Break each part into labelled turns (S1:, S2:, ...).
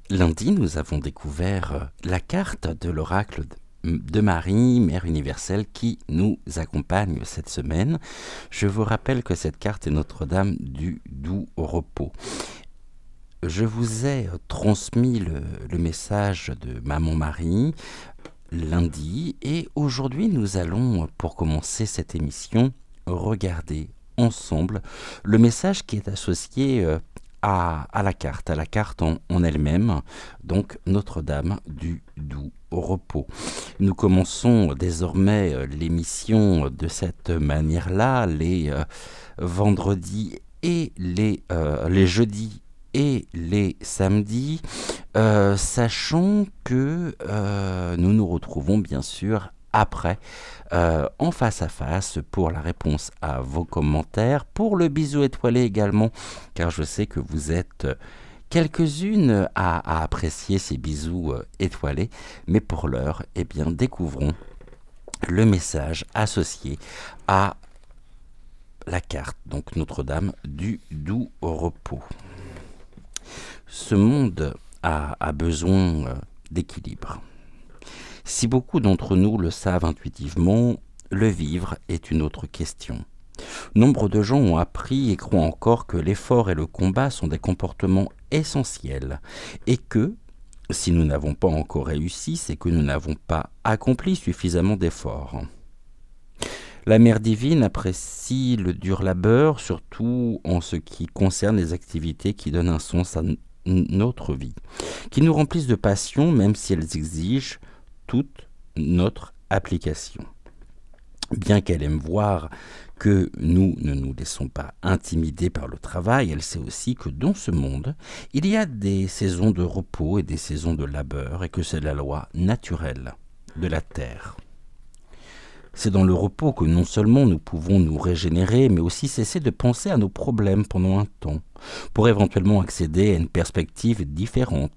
S1: Lundi, nous avons découvert la carte de l'oracle de Marie, Mère universelle, qui nous accompagne cette semaine. Je vous rappelle que cette carte est Notre-Dame du doux repos. Je vous ai transmis le message de Maman Marie lundi et aujourd'hui nous allons, pour commencer cette émission, regarder ensemble le message qui est associé à la carte en elle-même, donc Notre-Dame du doux repos. Nous commençons désormais l'émission de cette manière-là, les vendredis et les jeudis et les samedis, sachant que nous nous retrouvons bien sûr après en face à face pour la réponse à vos commentaires, pour le bisou étoilé également, car je sais que vous êtes quelques-unes à apprécier ces bisous étoilés, mais pour l'heure, eh bien, découvrons le message associé à la carte, donc Notre-Dame du doux repos. Ce monde a besoin d'équilibre. Si beaucoup d'entre nous le savent intuitivement, le vivre est une autre question. Nombre de gens ont appris et croient encore que l'effort et le combat sont des comportements essentiels et que, si nous n'avons pas encore réussi, c'est que nous n'avons pas accompli suffisamment d'efforts. La Mère divine apprécie le dur labeur, surtout en ce qui concerne les activités qui donnent un sens à notre vie, qui nous remplissent de passion même si elles exigent toute notre application. Bien qu'elle aime voir que nous ne nous laissons pas intimider par le travail, elle sait aussi que dans ce monde, il y a des saisons de repos et des saisons de labeur et que c'est la loi naturelle de la terre. C'est dans le repos que non seulement nous pouvons nous régénérer, mais aussi cesser de penser à nos problèmes pendant un temps, pour éventuellement accéder à une perspective différente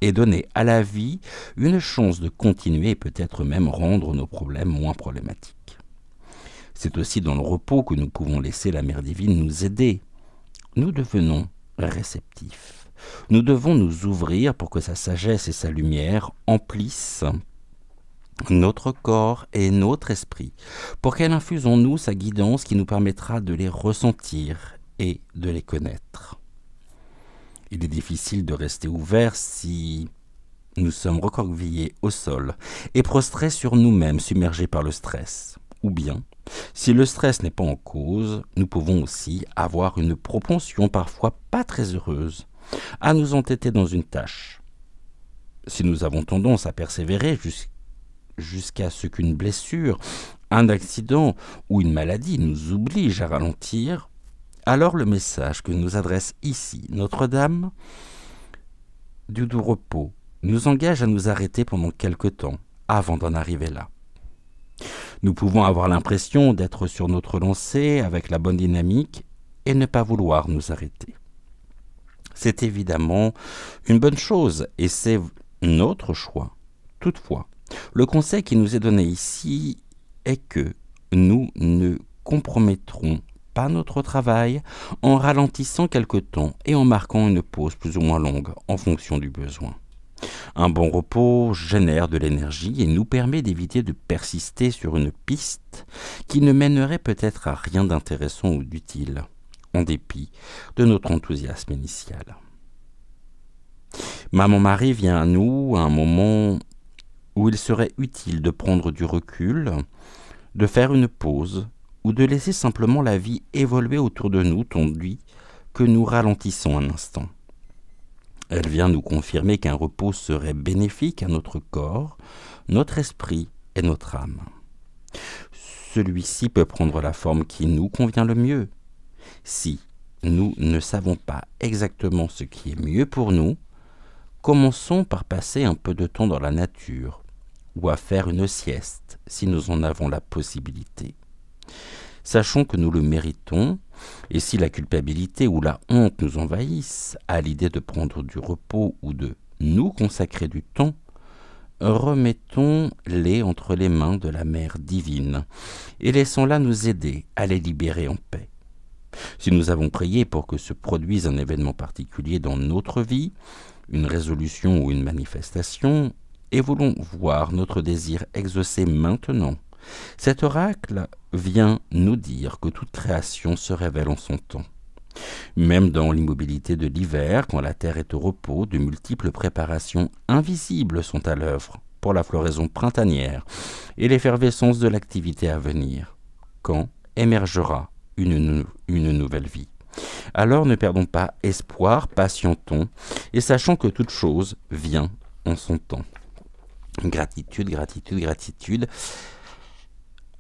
S1: et donner à la vie une chance de continuer et peut-être même rendre nos problèmes moins problématiques. C'est aussi dans le repos que nous pouvons laisser la Mère divine nous aider. Nous devenons réceptifs. Nous devons nous ouvrir pour que sa sagesse et sa lumière emplissent notre corps et notre esprit, pour qu'elle infuse en nous sa guidance qui nous permettra de les ressentir et de les connaître. Il est difficile de rester ouvert si nous sommes recroquevillés au sol et prostrés sur nous-mêmes, submergés par le stress. Ou bien, si le stress n'est pas en cause, nous pouvons aussi avoir une propension parfois pas très heureuse à nous entêter dans une tâche. Si nous avons tendance à persévérer jusqu'à ce qu'une blessure, un accident ou une maladie nous oblige à ralentir, alors le message que nous adresse ici Notre-Dame du doux repos nous engage à nous arrêter pendant quelque temps avant d'en arriver là. Nous pouvons avoir l'impression d'être sur notre lancée avec la bonne dynamique et ne pas vouloir nous arrêter. C'est évidemment une bonne chose et c'est notre choix. Toutefois, le conseil qui nous est donné ici est que nous ne compromettrons pas notre travail en ralentissant quelque temps et en marquant une pause plus ou moins longue en fonction du besoin. Un bon repos génère de l'énergie et nous permet d'éviter de persister sur une piste qui ne mènerait peut-être à rien d'intéressant ou d'utile, en dépit de notre enthousiasme initial. Maman Marie vient à nous à un moment où il serait utile de prendre du recul, de faire une pause ou de laisser simplement la vie évoluer autour de nous tandis que nous ralentissons un instant. Elle vient nous confirmer qu'un repos serait bénéfique à notre corps, notre esprit et notre âme. Celui-ci peut prendre la forme qui nous convient le mieux. Si nous ne savons pas exactement ce qui est mieux pour nous, commençons par passer un peu de temps dans la nature ou à faire une sieste si nous en avons la possibilité. Sachons que nous le méritons, et si la culpabilité ou la honte nous envahissent à l'idée de prendre du repos ou de nous consacrer du temps, remettons-les entre les mains de la Mère divine et laissons-la nous aider à les libérer en paix. Si nous avons prié pour que se produise un événement particulier dans notre vie, une résolution ou une manifestation, et voulons voir notre désir exaucé maintenant. Cet oracle vient nous dire que toute création se révèle en son temps. Même dans l'immobilité de l'hiver, quand la terre est au repos, de multiples préparations invisibles sont à l'œuvre pour la floraison printanière et l'effervescence de l'activité à venir, quand émergera une nouvelle vie. Alors ne perdons pas espoir, patientons, et sachons que toute chose vient en son temps. Gratitude, gratitude, gratitude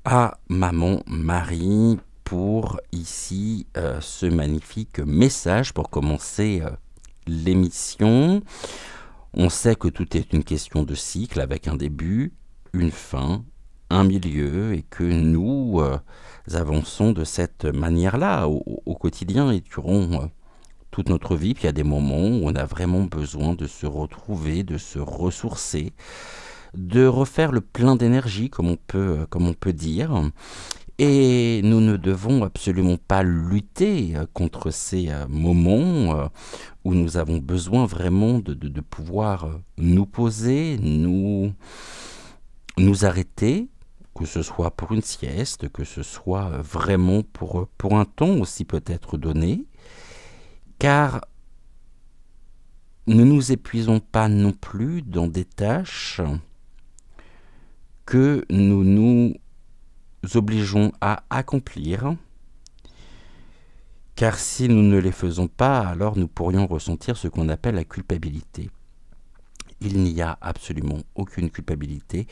S1: à Maman Marie pour ici ce magnifique message pour commencer l'émission. On sait que tout est une question de cycle avec un début, une fin, un milieu et que nous avançons de cette manière-là au quotidien et durant toute notre vie. Puis il y a des moments où on a vraiment besoin de se retrouver, de se ressourcer, de refaire le plein d'énergie comme on peut dire. Et nous ne devons absolument pas lutter contre ces moments où nous avons besoin vraiment de pouvoir nous poser, nous arrêter, que ce soit pour une sieste, que ce soit vraiment pour un temps aussi peut-être donné, car ne nous épuisons pas non plus dans des tâches que nous nous obligeons à accomplir, car si nous ne les faisons pas, alors nous pourrions ressentir ce qu'on appelle la culpabilité. Il n'y a absolument aucune culpabilité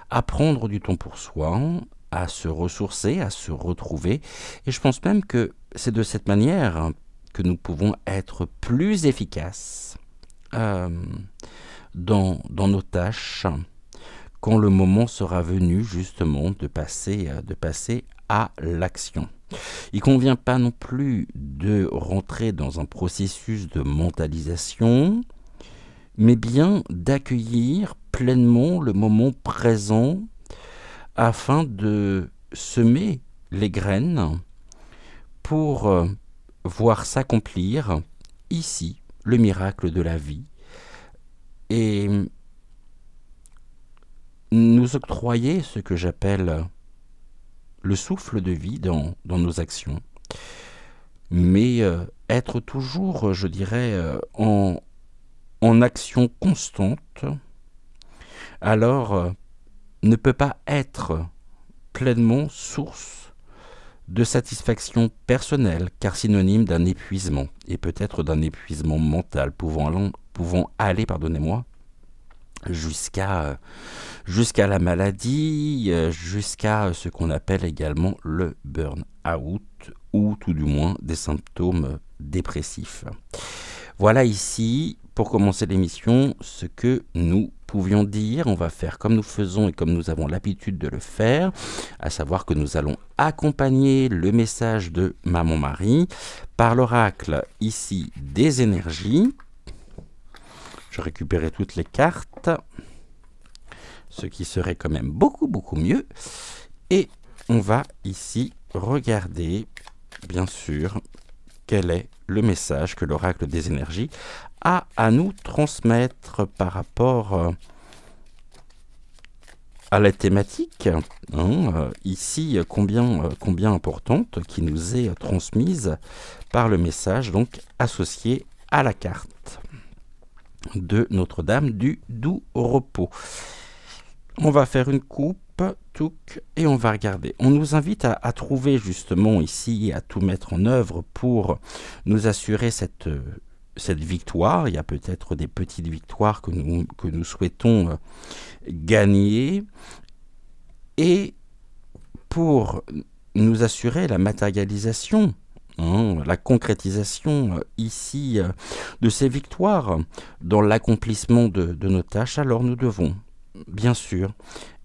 S1: à prendre du temps pour soi, à se ressourcer, à se retrouver, et je pense même que c'est de cette manière que nous pouvons être plus efficaces dans nos tâches, quand le moment sera venu justement de passer à l'action. Il ne convient pas non plus de rentrer dans un processus de mentalisation, mais bien d'accueillir pleinement le moment présent afin de semer les graines pour voir s'accomplir ici le miracle de la vie et nous octroyer ce que j'appelle le souffle de vie dans nos actions, mais être toujours, je dirais, en action constante, alors ne peut pas être pleinement source de satisfaction personnelle, car synonyme d'un épuisement, et peut-être d'un épuisement mental, pouvant aller, jusqu'à la maladie, jusqu'à ce qu'on appelle également le burn-out, ou tout du moins des symptômes dépressifs. Voilà ici, pour commencer l'émission, ce que nous pouvions dire. On va faire comme nous faisons et comme nous avons l'habitude de le faire, à savoir que nous allons accompagner le message de Maman Marie par l'oracle ici des énergies. Je récupérais toutes les cartes, ce qui serait quand même beaucoup mieux. Et on va ici regarder, bien sûr, quel est le message que l'oracle des énergies a à nous transmettre par rapport à la thématique, ici combien importante, qui nous est transmise par le message donc associé à la carte de Notre-Dame du Doux Repos. On va faire une coupe, et on va regarder. On nous invite à trouver justement ici, à tout mettre en œuvre pour nous assurer cette victoire. Il y a peut-être des petites victoires que nous souhaitons gagner. Et pour nous assurer la matérialisation, la concrétisation ici de ces victoires dans l'accomplissement de nos tâches, alors nous devons, bien sûr,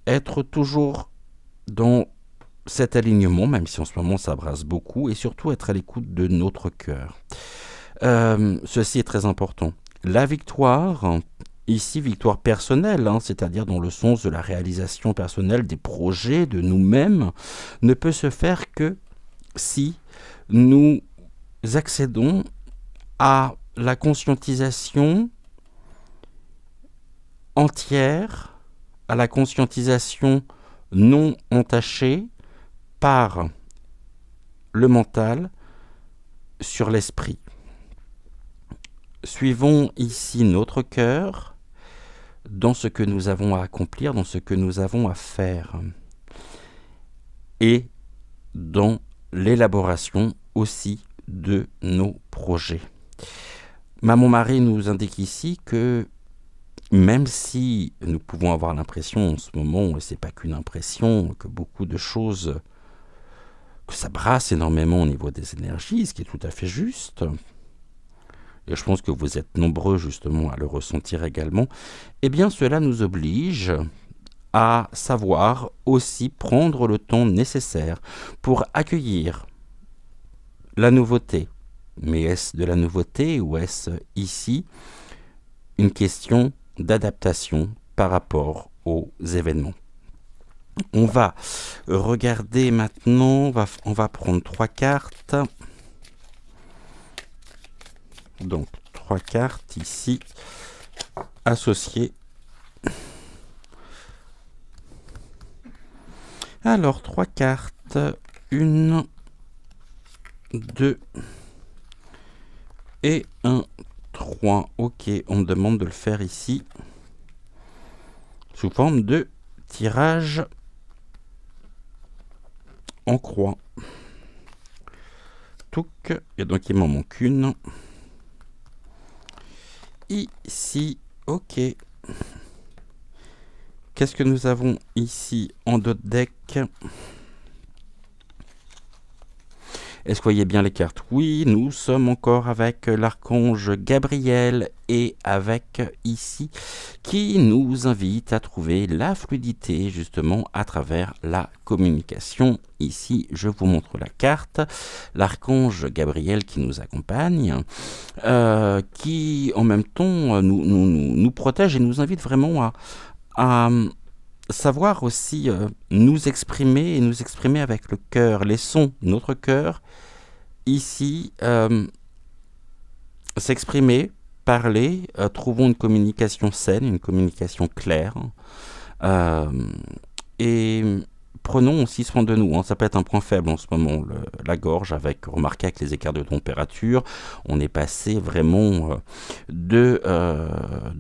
S1: être toujours dans cet alignement, même si en ce moment ça brasse beaucoup, et surtout être à l'écoute de notre cœur. Ceci est très important. La victoire, ici victoire personnelle, c'est-à-dire dans le sens de la réalisation personnelle des projets, de nous-mêmes, ne peut se faire que si nous accédons à la conscientisation entière, à la conscientisation non entachée par le mental sur l'esprit. Suivons ici notre cœur dans ce que nous avons à accomplir, dans ce que nous avons à faire, et dans l'élaboration aussi de nos projets. Maman Marie nous indique ici que même si nous pouvons avoir l'impression en ce moment, et c'est pas qu'une impression, que beaucoup de choses, que ça brasse énormément au niveau des énergies, ce qui est tout à fait juste, et je pense que vous êtes nombreux justement à le ressentir également, eh bien cela nous oblige à savoir aussi prendre le temps nécessaire pour accueillir la nouveauté. Mais est-ce de la nouveauté ou est-ce ici une question d'adaptation par rapport aux événements? On va regarder maintenant, on va prendre 3 cartes. Donc 3 cartes ici associées. Alors 3 cartes, 1, 2 et 1, 3. Ok, on me demande de le faire ici sous forme de tirage en croix. Touc, et donc il m'en manque une. Ici, ok. Qu'est-ce que nous avons ici en dos de deck? Est-ce que vous voyez bien les cartes? Oui, nous sommes encore avec l'archange Gabriel et avec ici qui nous invite à trouver la fluidité justement à travers la communication. Ici, je vous montre la carte. L'archange Gabriel qui nous accompagne, qui en même temps nous protège et nous invite vraiment à savoir aussi nous exprimer et nous exprimer avec le cœur. Laissons notre cœur ici s'exprimer, parler, trouvons une communication saine, une communication claire et prenons aussi soin de nous, hein. Ça peut être un point faible en ce moment, la gorge, remarquez avec les écarts de température, on est passé vraiment de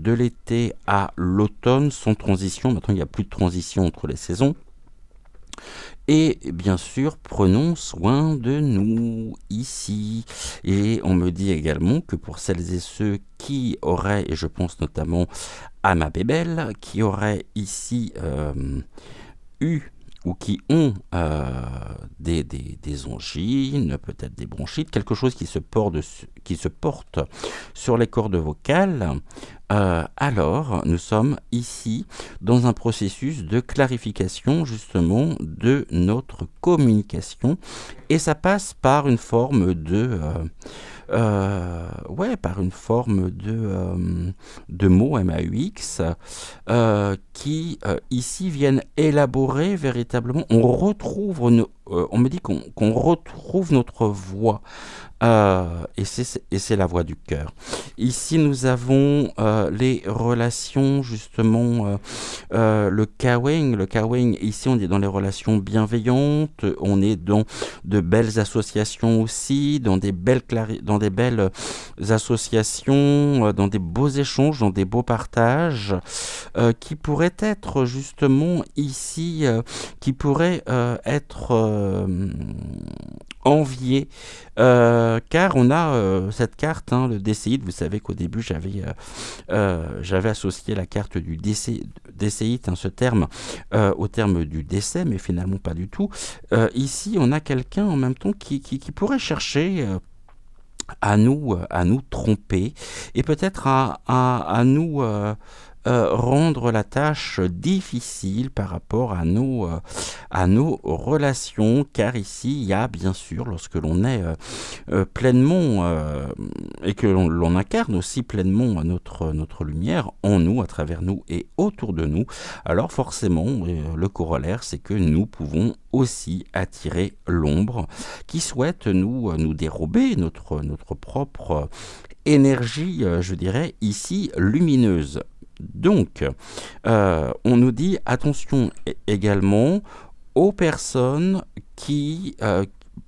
S1: l'été à l'automne sans transition. Maintenant il n'y a plus de transition entre les saisons. Et bien sûr, prenons soin de nous ici. Et on me dit également que pour celles et ceux qui auraient, et je pense notamment à ma bébelle, qui auraient ici eu ou qui ont des angines, peut-être des bronchites, quelque chose qui se porte sur les cordes vocales, alors nous sommes ici dans un processus de clarification justement de notre communication et ça passe par une forme de mots MAUX qui ici viennent élaborer véritablement. On retrouve, on me dit qu'on retrouve notre voix. Et c'est la voix du cœur. Ici, nous avons les relations, justement, le kawing. Le kawing, ici, on est dans les relations bienveillantes, on est dans de belles associations aussi, dans des belles associations, dans des beaux échanges, dans des beaux partages, qui pourraient être, justement, ici, qui pourraient être enviés, car on a cette carte, hein, le décéide. Vous savez qu'au début j'avais associé la carte du décéide, hein, ce terme au terme du décès, mais finalement pas du tout. Ici on a quelqu'un en même temps qui pourrait chercher à nous tromper et peut-être à nous rendre la tâche difficile par rapport à nos relations, car ici il y a bien sûr, lorsque l'on est pleinement et que l'on incarne aussi pleinement notre lumière en nous, à travers nous et autour de nous, alors forcément le corollaire c'est que nous pouvons aussi attirer l'ombre qui souhaite nous dérober notre propre énergie, je dirais ici lumineuse. Donc, on nous dit attention également aux personnes qui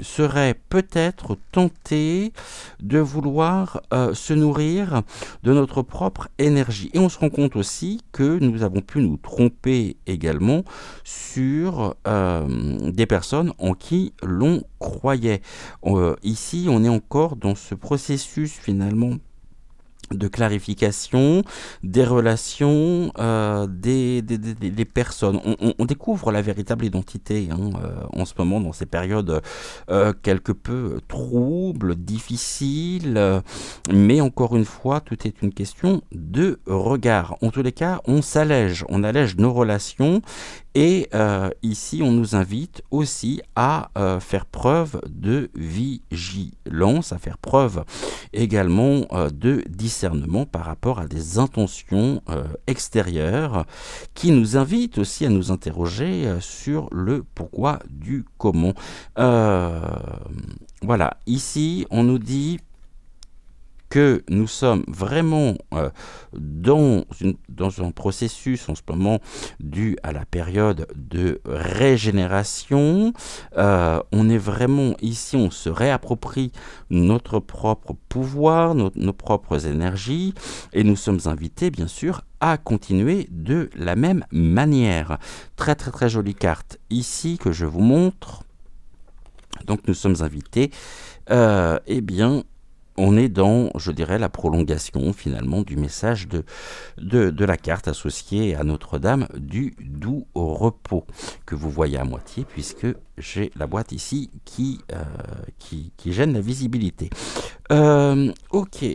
S1: seraient peut-être tentées de vouloir se nourrir de notre propre énergie. Et on se rend compte aussi que nous avons pu nous tromper également sur des personnes en qui l'on croyait. Ici, on est encore dans ce processus finalement de clarification des relations des personnes. On découvre la véritable identité en ce moment dans ces périodes quelque peu troubles, difficiles, mais encore une fois, tout est une question de regard. En tous les cas, on allège nos relations et ici, on nous invite aussi à faire preuve de vigilance, à faire preuve également de discernement par rapport à des intentions extérieures qui nous invitent aussi à nous interroger sur le pourquoi du comment. Voilà, ici, on nous dit que nous sommes vraiment dans un processus en ce moment dû à la période de régénération. On est vraiment ici, on se réapproprie notre propre pouvoir, nos propres énergies, et nous sommes invités bien sûr à continuer de la même manière. Très très très jolie carte ici que je vous montre. Donc nous sommes invités, eh bien, on est dans, je dirais, la prolongation finalement du message de la carte associée à Notre-Dame du doux repos, que vous voyez à moitié puisque j'ai la boîte ici qui gêne la visibilité. Ok,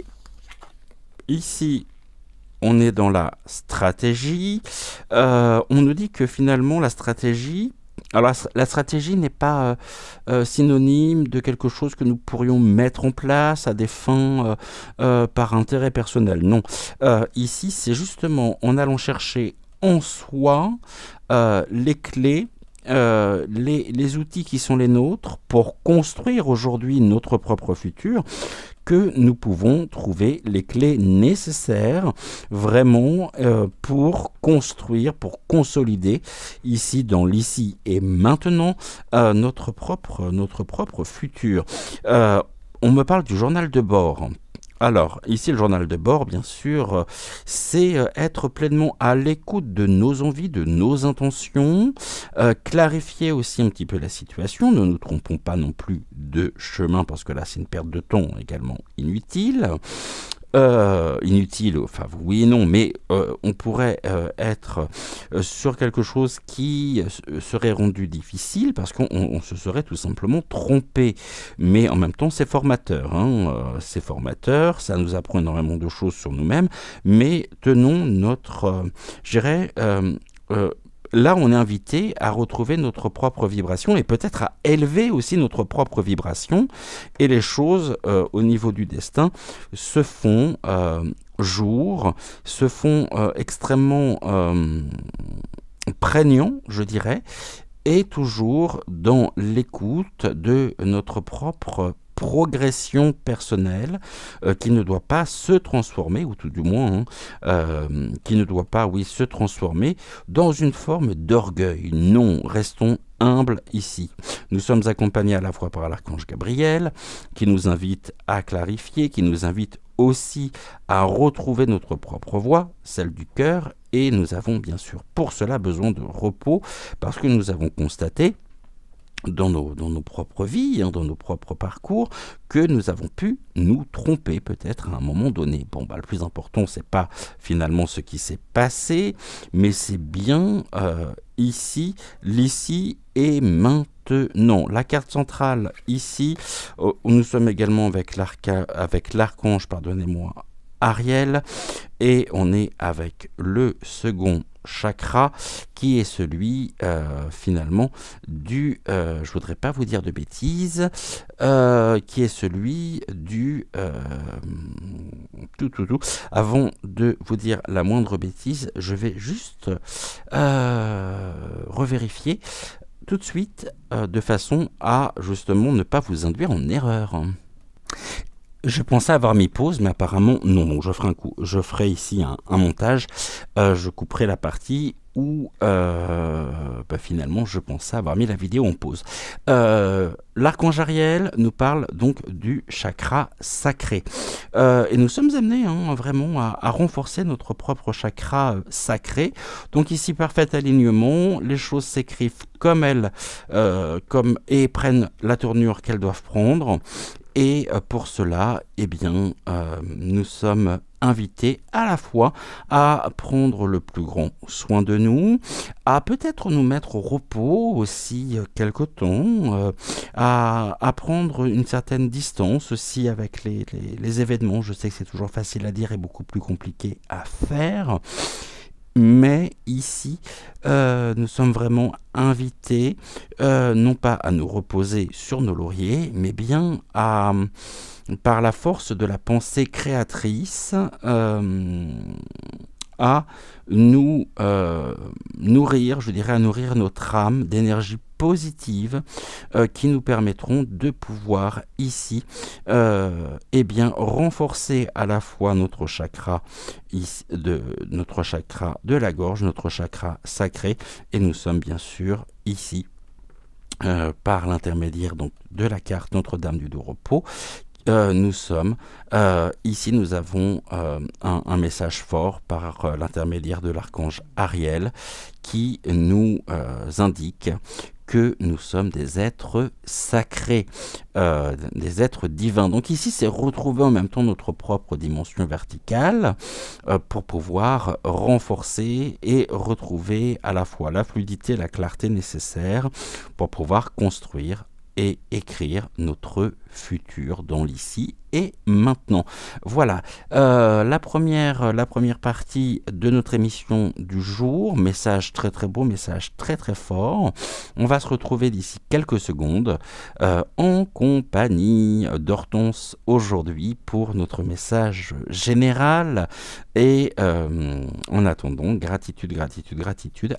S1: ici on est dans la stratégie. On nous dit que finalement la stratégie, alors la stratégie n'est pas synonyme de quelque chose que nous pourrions mettre en place à des fins par intérêt personnel. Non, ici c'est justement en allant chercher en soi les clés, les outils qui sont les nôtres pour construire aujourd'hui notre propre futur, que nous pouvons trouver les clés nécessaires vraiment pour construire, pour consolider ici dans l'ici et maintenant notre propre futur. On me parle du journal de bord. Alors, ici, le journal de bord, bien sûr, c'est être pleinement à l'écoute de nos envies, de nos intentions, clarifier aussi un petit peu la situation, ne nous trompons pas non plus de chemin, parce que là, c'est une perte de temps également inutile. Inutile, enfin oui et non, mais on pourrait être sur quelque chose qui serait rendu difficile parce qu'on se serait tout simplement trompé. Mais en même temps, c'est formateur. C'est formateur, ça nous apprend énormément de choses sur nous-mêmes, mais tenons notre, je dirais, là, on est invité à retrouver notre propre vibration et peut-être à élever aussi notre propre vibration. Et les choses, au niveau du destin, se font jour, se font extrêmement prégnants, je dirais, et toujours dans l'écoute de notre propre progression personnelle qui ne doit pas se transformer, ou tout du moins qui ne doit pas, oui, se transformer dans une forme d'orgueil. Non, restons humbles ici. Nous sommes accompagnés à la fois par l'archange Gabriel, qui nous invite à clarifier, qui nous invite aussi à retrouver notre propre voix, celle du cœur, et nous avons bien sûr pour cela besoin de repos, parce que nous avons constaté dans nos propres vies, dans nos propres parcours, que nous avons pu nous tromper peut-être à un moment donné. Bon, le plus important, c'est pas finalement ce qui s'est passé, mais c'est bien ici, l'ici et maintenant. La carte centrale ici, nous sommes également avec l'archange, pardonnez-moi, Ariel, et on est avec le second chakra qui est celui finalement du je voudrais pas vous dire de bêtises, qui est celui du avant de vous dire la moindre bêtise, je vais juste revérifier tout de suite de façon à justement ne pas vous induire en erreur. Je pensais avoir mis pause, mais apparemment non. Donc je ferai ici un montage. Je couperai la partie où finalement je pensais avoir mis la vidéo en pause. L'archange Ariel nous parle donc du chakra sacré. Et nous sommes amenés vraiment à renforcer notre propre chakra sacré. Donc ici, parfait alignement, les choses s'écrivent comme elles, et prennent la tournure qu'elles doivent prendre. Et pour cela, nous sommes invités à la fois à prendre le plus grand soin de nous, à peut-être nous mettre au repos aussi quelque temps, à prendre une certaine distance aussi avec les événements. Je sais que c'est toujours facile à dire et beaucoup plus compliqué à faire. Mais ici, nous sommes vraiment invités, non pas à nous reposer sur nos lauriers, mais bien par la force de la pensée créatrice, à nous nourrir, à nourrir notre âme d'énergie positive qui nous permettront de pouvoir ici renforcer à la fois notre chakra de la gorge, notre chakra sacré, et nous sommes bien sûr ici par l'intermédiaire donc de la carte Notre-Dame du Doux Repos. Nous avons un message fort par l'intermédiaire de l'archange Ariel qui nous indique que nous sommes des êtres sacrés, des êtres divins. Donc ici, c'est retrouver en même temps notre propre dimension verticale pour pouvoir renforcer et retrouver à la fois la fluidité, la clarté nécessaire pour pouvoir construire et écrire notre futur dans l'ici et maintenant. Voilà, la première partie de notre émission du jour. Message très très beau, message très très fort. On va se retrouver d'ici quelques secondes en compagnie d'Hortense aujourd'hui pour notre message général. Et en attendant, gratitude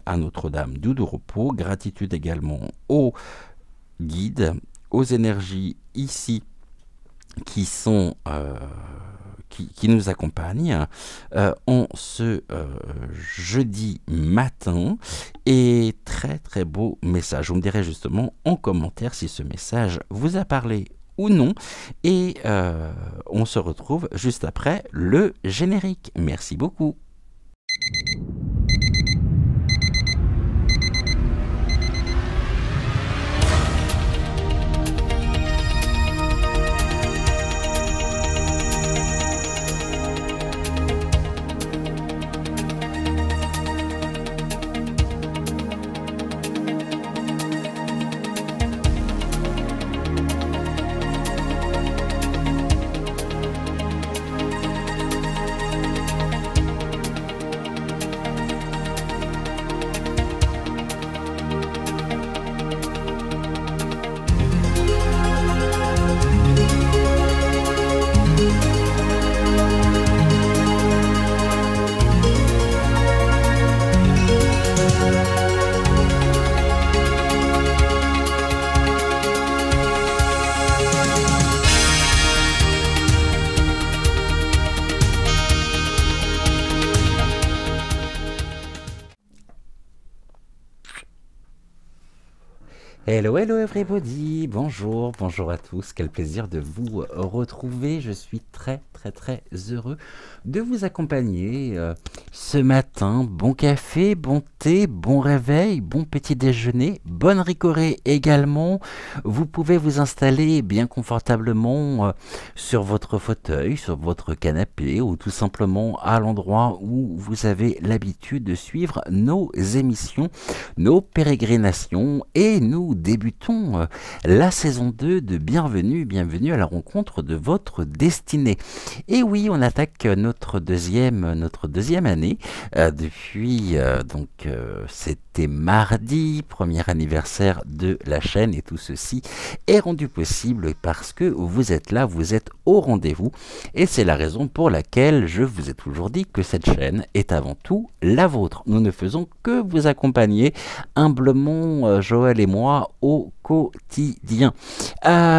S1: à Notre-Dame du Doux Repos, gratitude également aux guides, aux énergies ici qui nous accompagnent en ce jeudi matin. Et très très beau message. Vous me direz justement en commentaire si ce message vous a parlé ou non. Et on se retrouve juste après le générique. Merci beaucoup. Hello everybody, bonjour à tous, quel plaisir de vous retrouver. Je suis très heureux de vous accompagner ce matin. Bon café, bon thé, bon réveil, bon petit déjeuner, bonne ricorée également. Vous pouvez vous installer bien confortablement sur votre fauteuil, sur votre canapé ou tout simplement à l'endroit où vous avez l'habitude de suivre nos émissions, nos pérégrinations, et nous débutons la saison 2 de Bienvenue à la rencontre de votre destinée. Et oui, on attaque notre deuxième année depuis c'était mardi, premier anniversaire de la chaîne, et tout ceci est rendu possible parce que vous êtes là, vous êtes au rendez-vous, et c'est la raison pour laquelle je vous ai toujours dit que cette chaîne est avant tout la vôtre. Nous ne faisons que vous accompagner humblement, Joël et moi, au quotidien.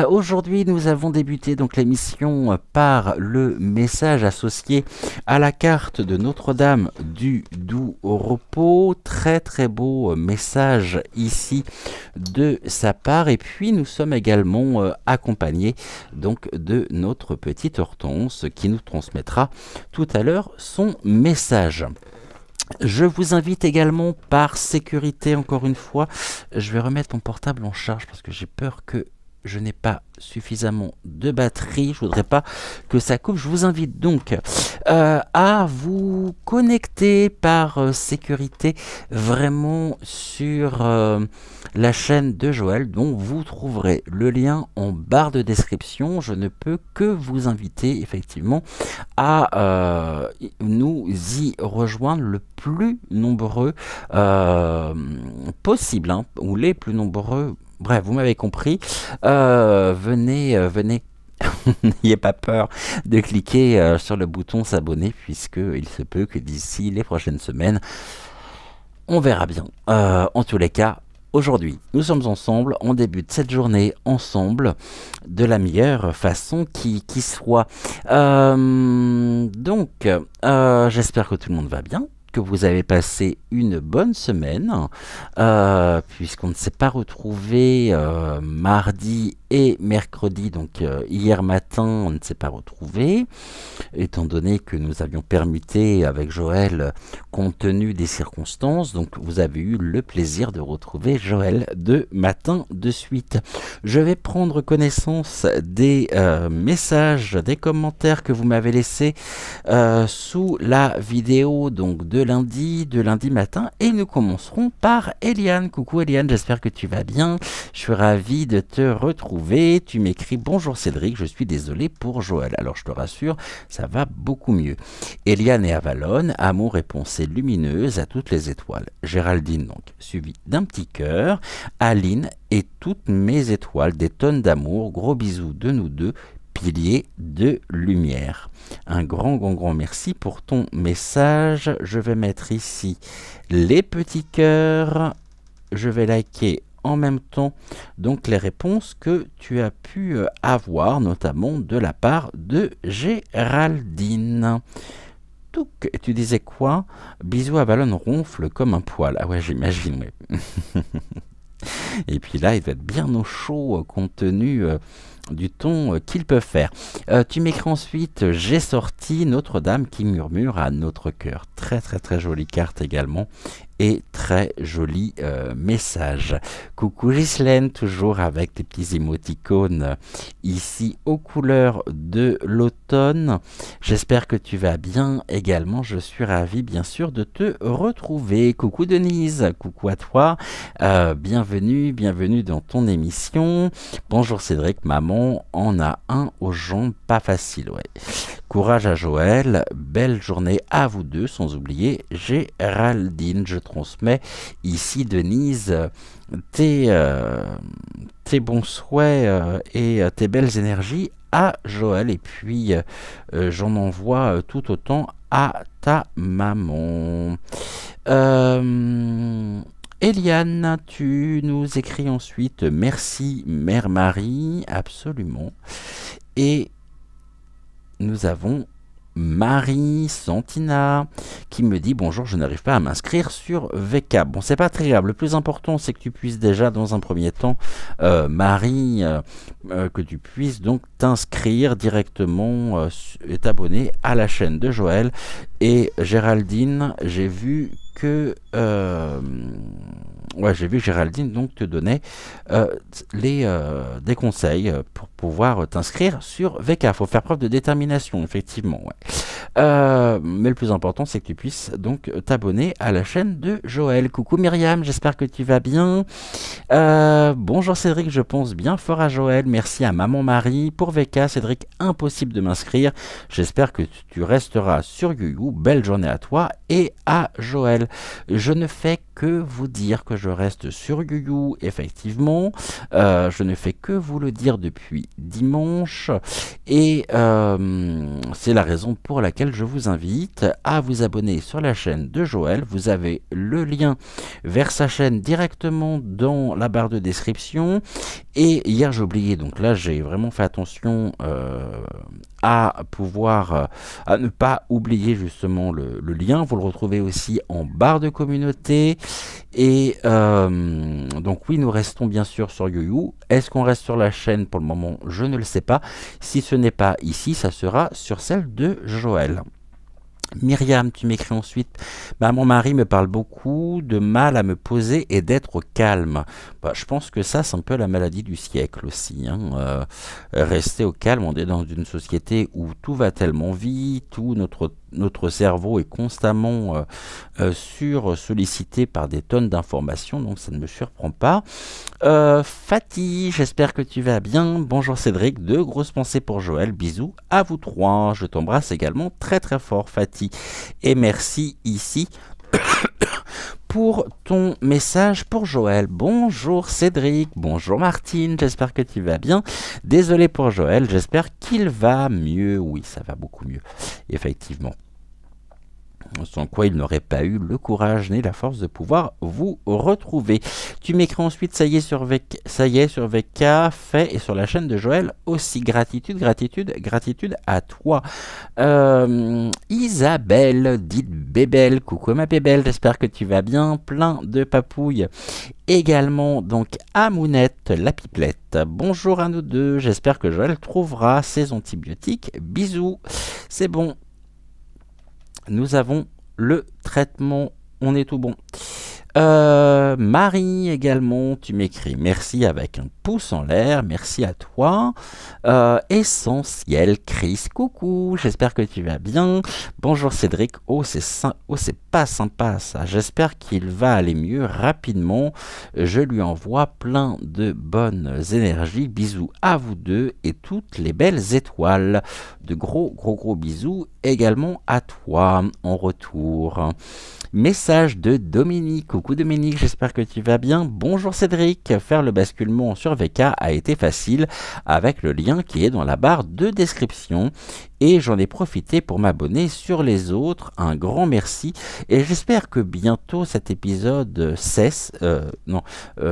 S1: Aujourd'hui, nous avons débuté donc l'émission par le message associé à la carte de Notre-Dame du Doux Repos. Très très beau message ici de sa part. Et puis nous sommes également accompagnés donc de notre petite Hortense qui nous transmettra tout à l'heure son message. Je vous invite également par sécurité, encore une fois, je vais remettre mon portable en charge parce que j'ai peur que je n'ai pas suffisamment de batterie, je voudrais pas que ça coupe. Je vous invite donc à vous connecter par sécurité vraiment sur la chaîne de Joël, dont vous trouverez le lien en barre de description. Je ne peux que vous inviter effectivement à nous y rejoindre le plus nombreux possible, hein, ou les plus nombreux. Bref, vous m'avez compris. Venez, n'ayez pas peur de cliquer sur le bouton s'abonner, puisqu'il se peut que d'ici les prochaines semaines, on verra bien. En tous les cas, aujourd'hui, nous sommes ensemble. On débute cette journée ensemble de la meilleure façon qui soit. J'espère que tout le monde va bien, que vous avez passé une bonne semaine, puisqu'on ne s'est pas retrouvé mardi et mercredi, donc hier matin on ne s'est pas retrouvé, étant donné que nous avions permuté avec Joël compte tenu des circonstances. Donc vous avez eu le plaisir de retrouver Joël deux matins de suite. Je vais prendre connaissance des messages, des commentaires que vous m'avez laissés sous la vidéo donc de lundi matin, et nous commencerons par Eliane. Coucou Eliane, j'espère que tu vas bien. Je suis ravi de te retrouver. Tu m'écris: bonjour Cédric, je suis désolé pour Joël. Alors je te rassure, ça va beaucoup mieux. Eliane et Avalon, amour et pensée lumineuse à toutes les étoiles. Géraldine donc, suivi d'un petit cœur. Aline et toutes mes étoiles, des tonnes d'amour. Gros bisous de nous deux, piliers de lumière. Un grand merci pour ton message. Je vais mettre ici les petits cœurs. Je vais liker en même temps donc les réponses que tu as pu avoir, notamment de la part de Géraldine. Et tu disais quoi? Bisous à Valon ronfle comme un poil. Ah ouais, j'imagine, ouais. Et puis là, il doit être bien au chaud compte tenu du ton qu'ils peuvent faire. Tu m'écris ensuite: j'ai sorti Notre-Dame qui murmure à notre cœur. Très très très jolie carte également, et très joli message. Coucou Ghislaine, toujours avec des petits émoticônes ici aux couleurs de l'automne. J'espère que tu vas bien également. Je suis ravi bien sûr de te retrouver. Coucou Denise, coucou à toi. Bienvenue dans ton émission. Bonjour Cédric, maman en a un aux jambes pas facile, ouais. Courage à Joël, belle journée à vous deux, sans oublier Géraldine. Je transmets ici, Denise, tes bons souhaits et tes belles énergies à Joël, et puis j'en envoie tout autant à ta maman. Eliane, tu nous écris ensuite: merci Mère Marie, absolument. Et nous avons Marie Santina qui me dit: bonjour, je n'arrive pas à m'inscrire sur VK. Bon, c'est pas très grave. Le plus important, c'est que tu puisses déjà, dans un premier temps, Marie, que tu puisses donc t'inscrire directement et t'abonner à la chaîne de Joël. Et Géraldine, j'ai vu que j'ai vu Géraldine donc te donner des conseils pour pouvoir t'inscrire sur VK. Il faut faire preuve de détermination, effectivement. Ouais. Mais le plus important, c'est que tu puisses donc t'abonner à la chaîne de Joël. Coucou Myriam, j'espère que tu vas bien. Bonjour Cédric, je pense bien fort à Joël. Merci à maman Marie pour VK. Cédric, impossible de m'inscrire. J'espère que tu resteras sur YouYou. Belle journée à toi et à Joël. Je ne fais que vous dire que je reste sur YouYou, effectivement. Je ne fais que vous le dire depuis dimanche. Et c'est la raison pour laquelle je vous invite à vous abonner sur la chaîne de Joël. Vous avez le lien vers sa chaîne directement dans la barre de description. Et hier j'ai oublié, donc là j'ai vraiment fait attention à pouvoir à ne pas oublier justement le lien. Vous le retrouvez aussi en barre de communauté. Et donc oui, nous restons bien sûr sur YouYou. Est-ce qu'on reste sur la chaîne pour le moment? Je ne le sais pas. Si ce n'est pas ici, ça sera sur celle de Joël. Myriam, tu m'écris ensuite, bah, mon mari me parle beaucoup de mal à me poser et d'être calme. Bah, je pense que ça, c'est un peu la maladie du siècle aussi, hein. Rester au calme, on est dans une société où tout va tellement vite, où notre cerveau est constamment sollicité par des tonnes d'informations, donc ça ne me surprend pas. Fatih, j'espère que tu vas bien. Bonjour Cédric, de grosses pensées pour Joël. Bisous à vous trois. Je t'embrasse également très très fort, Fatih. Et merci ici pour ton message pour Joël. Bonjour Cédric, bonjour Martine, j'espère que tu vas bien. Désolé pour Joël, j'espère qu'il va mieux. Oui, ça va beaucoup mieux, effectivement. Sans quoi il n'aurait pas eu le courage ni la force de pouvoir vous retrouver. Tu m'écris ensuite, ça y est sur VK, fait, et sur la chaîne de Joël aussi. Gratitude, gratitude, gratitude à toi. Isabelle, dite Bébelle, coucou ma Bébelle, j'espère que tu vas bien. Plein de papouilles. Également donc Amounette, la pipelette. Bonjour à nous deux, j'espère que Joël trouvera ses antibiotiques. Bisous, c'est bon. Nous avons le traitement, on est tout bon. Marie également, tu m'écris merci avec un pouce en l'air, merci à toi. Essentiel, Chris, coucou, j'espère que tu vas bien. Bonjour Cédric, oh c'est pas sympa ça, j'espère qu'il va aller mieux rapidement. Je lui envoie plein de bonnes énergies, bisous à vous deux et toutes les belles étoiles. De gros bisous également à toi en retour. Message de Dominique. Coucou Dominique, j'espère que tu vas bien. Bonjour Cédric. Faire le basculement sur VK a été facile avec le lien qui est dans la barre de description. Et j'en ai profité pour m'abonner sur les autres. Un grand merci. Et j'espère que bientôt cet épisode cesse.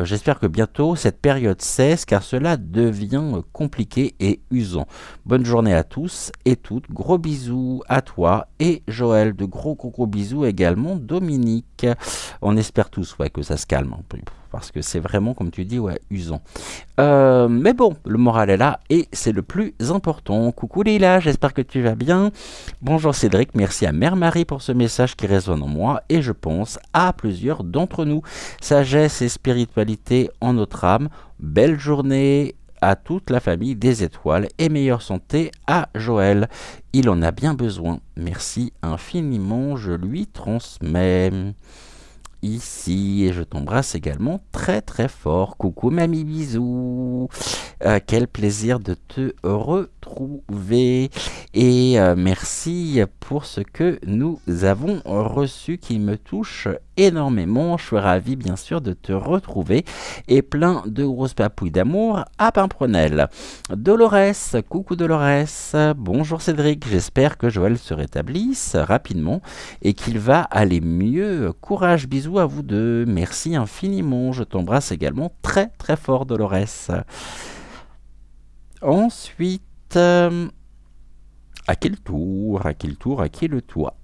S1: J'espère que bientôt cette période cesse car cela devient compliqué et usant. Bonne journée à tous et toutes. Gros bisous à toi et Joël. De gros bisous également Dominique. On espère tous que ça se calme. Parce que c'est vraiment, comme tu dis, usant. Mais bon, le moral est là et c'est le plus important. Coucou Lila, j'espère que tu vas bien. Bonjour Cédric, merci à Mère Marie pour ce message qui résonne en moi et je pense à plusieurs d'entre nous. Sagesse et spiritualité en notre âme. Belle journée à toute la famille des étoiles et meilleure santé à Joël. Il en a bien besoin. Merci infiniment, je lui transmets. Ici et je t'embrasse également très très fort. Coucou mamie, bisous. Quel plaisir de te retrouver et merci pour ce que nous avons reçu qui me touche énormément. Je suis ravi bien sûr de te retrouver et plein de grosses papouilles d'amour à Pimprenel. Dolores, coucou Dolores. Bonjour Cédric, j'espère que Joël se rétablisse rapidement et qu'il va aller mieux. Courage, bisous à vous deux. Merci infiniment. Je t'embrasse également très très fort Dolores. Ensuite, à quel tour?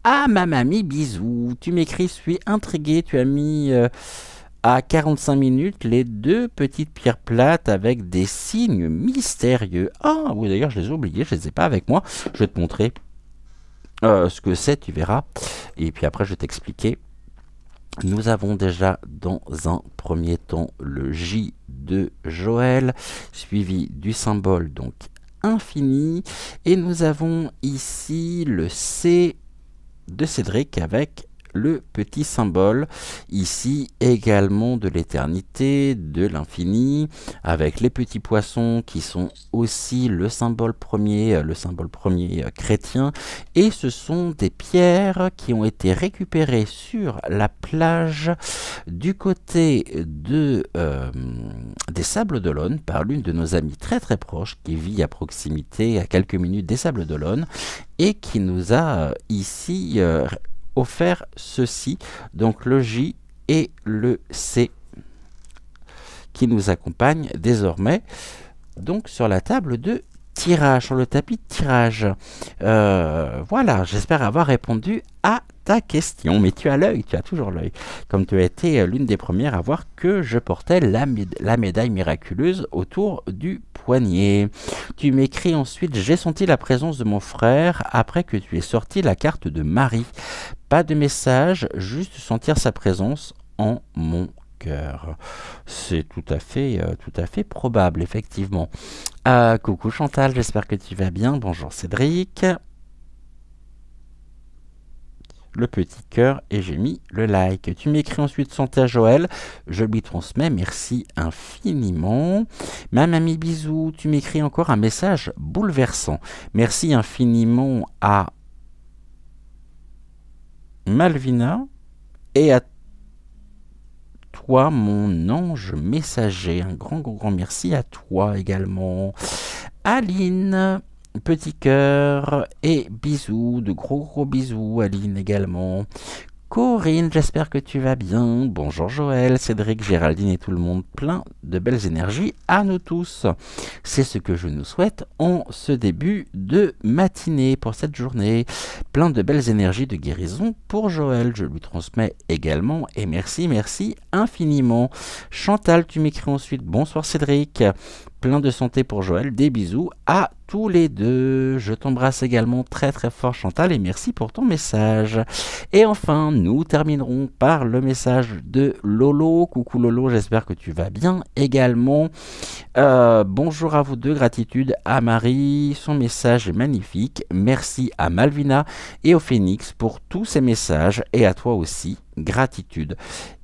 S1: Ah, ma mamie, bisous. Tu m'écris, je suis intrigué. Tu as mis à 45 minutes les deux petites pierres plates avec des signes mystérieux. Ah, oui, d'ailleurs, je les ai oubliés. Je les ai pas avec moi. Je vais te montrer ce que c'est, tu verras. Et puis après, je vais t'expliquer. Nous avons déjà dans un premier temps le J de Joël, suivi du symbole donc infini. Et nous avons ici le C de Cédric avec le petit symbole ici également de l'éternité, de l'infini, avec les petits poissons qui sont aussi le symbole premier chrétien. Et ce sont des pierres qui ont été récupérées sur la plage du côté des Sables d'Olonne par l'une de nos amies très très proches qui vit à proximité, à quelques minutes des Sables d'Olonne, et qui nous a ici offert ceci, donc le J et le C qui nous accompagnent désormais donc sur la table de tirage, sur le tapis de tirage. Voilà, j'espère avoir répondu à ta question, mais tu as l'œil, tu as toujours l'œil, comme tu as été l'une des premières à voir que je portais la médaille miraculeuse autour du poignet. Tu m'écris ensuite: j'ai senti la présence de mon frère après que tu aies sorti la carte de Marie. Pas de message, juste sentir sa présence en mon cœur. C'est tout à fait probable, effectivement. Coucou Chantal, j'espère que tu vas bien. Bonjour Cédric. Le petit cœur et j'ai mis le like. Tu m'écris ensuite santé à Joël, je lui transmets, merci infiniment. Ma mamie bisous, tu m'écris encore un message bouleversant. Merci infiniment à Malvina et à toi mon ange messager. Un grand merci à toi également. Aline, petit cœur et bisous, de gros bisous Aline également. Corinne, j'espère que tu vas bien. Bonjour Joël, Cédric, Géraldine et tout le monde. Plein de belles énergies à nous tous. C'est ce que je nous souhaite en ce début de matinée pour cette journée. Plein de belles énergies de guérison pour Joël. Je lui transmets également et merci infiniment. Chantal, tu m'écris ensuite. Bonsoir Cédric. Plein de santé pour Joël, des bisous à tous les deux. Je t'embrasse également très fort Chantal et merci pour ton message. Et enfin, nous terminerons par le message de Lolo. Coucou Lolo, j'espère que tu vas bien également. Bonjour à vous deux, gratitude à Marie, son message est magnifique. Merci à Malvina et au Phénix pour tous ces messages et à toi aussi, gratitude.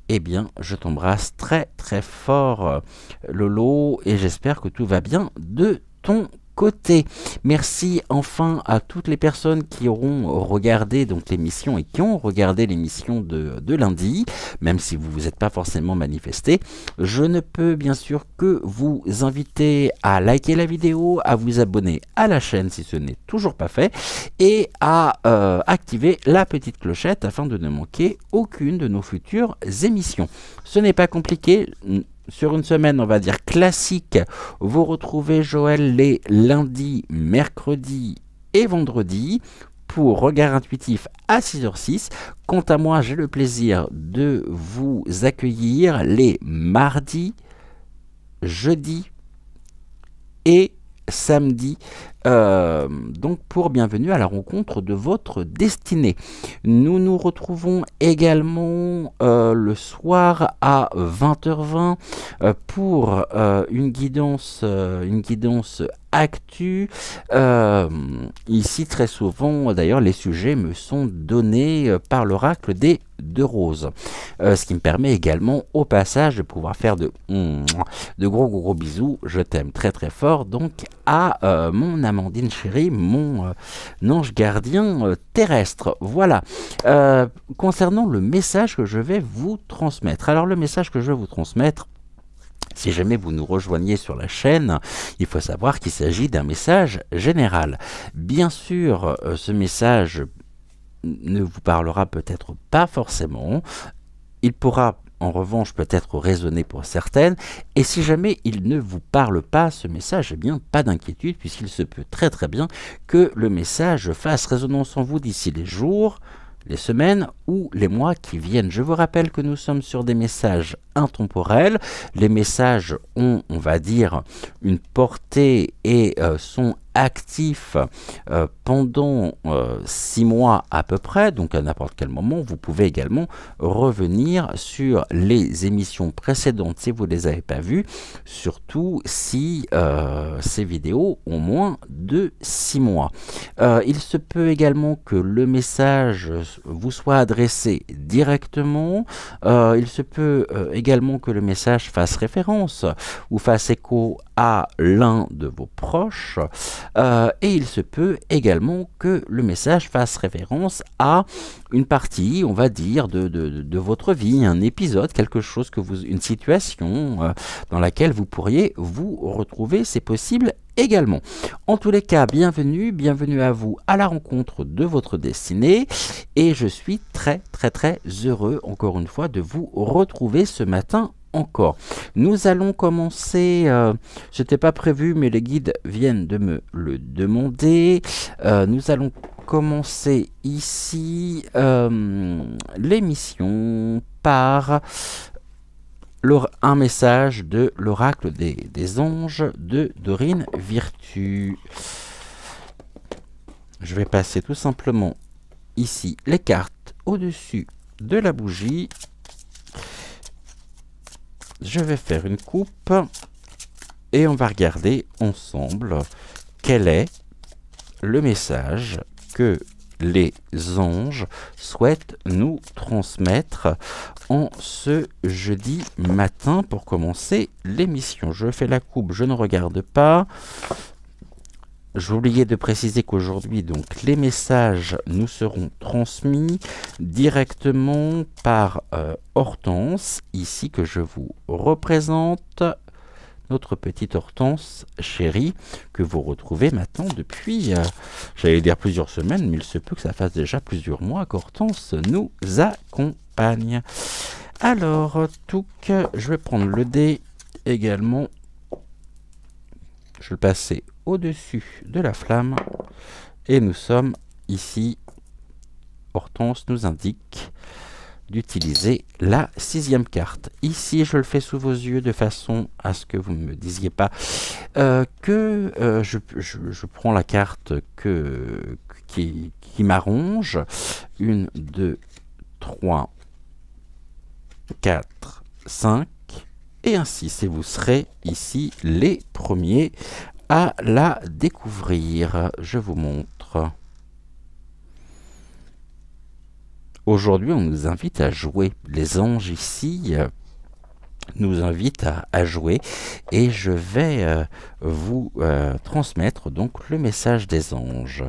S1: Eh bien, je t'embrasse très fort, Lolo, et j'espère que tout va bien de ton côté. Merci enfin à toutes les personnes qui auront regardé donc l'émission et qui ont regardé l'émission de lundi, même si vous vous êtes pas forcément manifesté. Je ne peux bien sûr que vous inviter à liker la vidéo, à vous abonner à la chaîne si ce n'est toujours pas fait, et à activer la petite clochette afin de ne manquer aucune de nos futures émissions. Ce n'est pas compliqué. Sur une semaine, on va dire classique, vous retrouvez Joël les lundis, mercredis et vendredis pour Regard Intuitif à 6h06. Quant à moi, j'ai le plaisir de vous accueillir les mardis, jeudis et samedi, donc pour Bienvenue à la rencontre de votre destinée. Nous nous retrouvons également le soir à 20h20 pour une guidance actu. Ici très souvent d'ailleurs les sujets me sont donnés par l'oracle des deux roses, ce qui me permet également au passage de pouvoir faire de gros bisous. Je t'aime très fort donc à mon Amandine chérie, mon ange gardien terrestre. Voilà, concernant le message que je vais vous transmettre. Alors le message que je vais vous transmettre, si jamais vous nous rejoignez sur la chaîne, il faut savoir qu'il s'agit d'un message général. Bien sûr, ce message ne vous parlera peut-être pas forcément. Il pourra en revanche peut-être résonner pour certaines. Et si jamais il ne vous parle pas, ce message, eh bien pas d'inquiétude, puisqu'il se peut très bien que le message fasse résonance en vous d'ici les jours, les semaines ou les mois qui viennent. Je vous rappelle que nous sommes sur des messages intemporels. Les messages ont, on va dire, une portée et sont actif pendant 6 mois à peu près, donc à n'importe quel moment, vous pouvez également revenir sur les émissions précédentes si vous ne les avez pas vues, surtout si ces vidéos ont moins de 6 mois. Il se peut également que le message vous soit adressé directement, il se peut également que le message fasse référence ou fasse écho à l'un de vos proches, et il se peut également que le message fasse référence à une partie, on va dire, de votre vie, un épisode, quelque chose que vous, une situation dans laquelle vous pourriez vous retrouver, c'est possible également. En tous les cas, bienvenue à vous à la rencontre de votre destinée, et je suis très heureux encore une fois de vous retrouver ce matin encore. Nous allons commencer, c'était pas prévu mais les guides viennent de me le demander, nous allons commencer ici l'émission par un message de l'oracle des anges de Dorine Virtue. Je vais passer tout simplement ici les cartes au-dessus de la bougie. Je vais faire une coupe et on va regarder ensemble quel est le message que les anges souhaitent nous transmettre en ce jeudi matin pour commencer l'émission. Je fais la coupe, je ne regarde pas. J'ai oublié de préciser qu'aujourd'hui, donc, les messages nous seront transmis directement par Hortense, ici que je vous représente, notre petite Hortense chérie, que vous retrouvez maintenant depuis, j'allais dire plusieurs semaines, mais il se peut que ça fasse déjà plusieurs mois qu'Hortense nous accompagne. Alors, Touk, je vais prendre le dé également. Je vais le passer au-dessus de la flamme et nous sommes ici. Hortense nous indique d'utiliser la 6e carte. Ici, je le fais sous vos yeux de façon à ce que vous ne me disiez pas que je prends la carte qui m'arrange. 1, 2, 3, 4, 5 et un 6. Et vous serez ici les premiers à la découvrir. Je vous montre. Aujourd'hui, on nous invite à jouer. Les anges ici nous invitent à jouer et je vais vous transmettre donc le message des anges.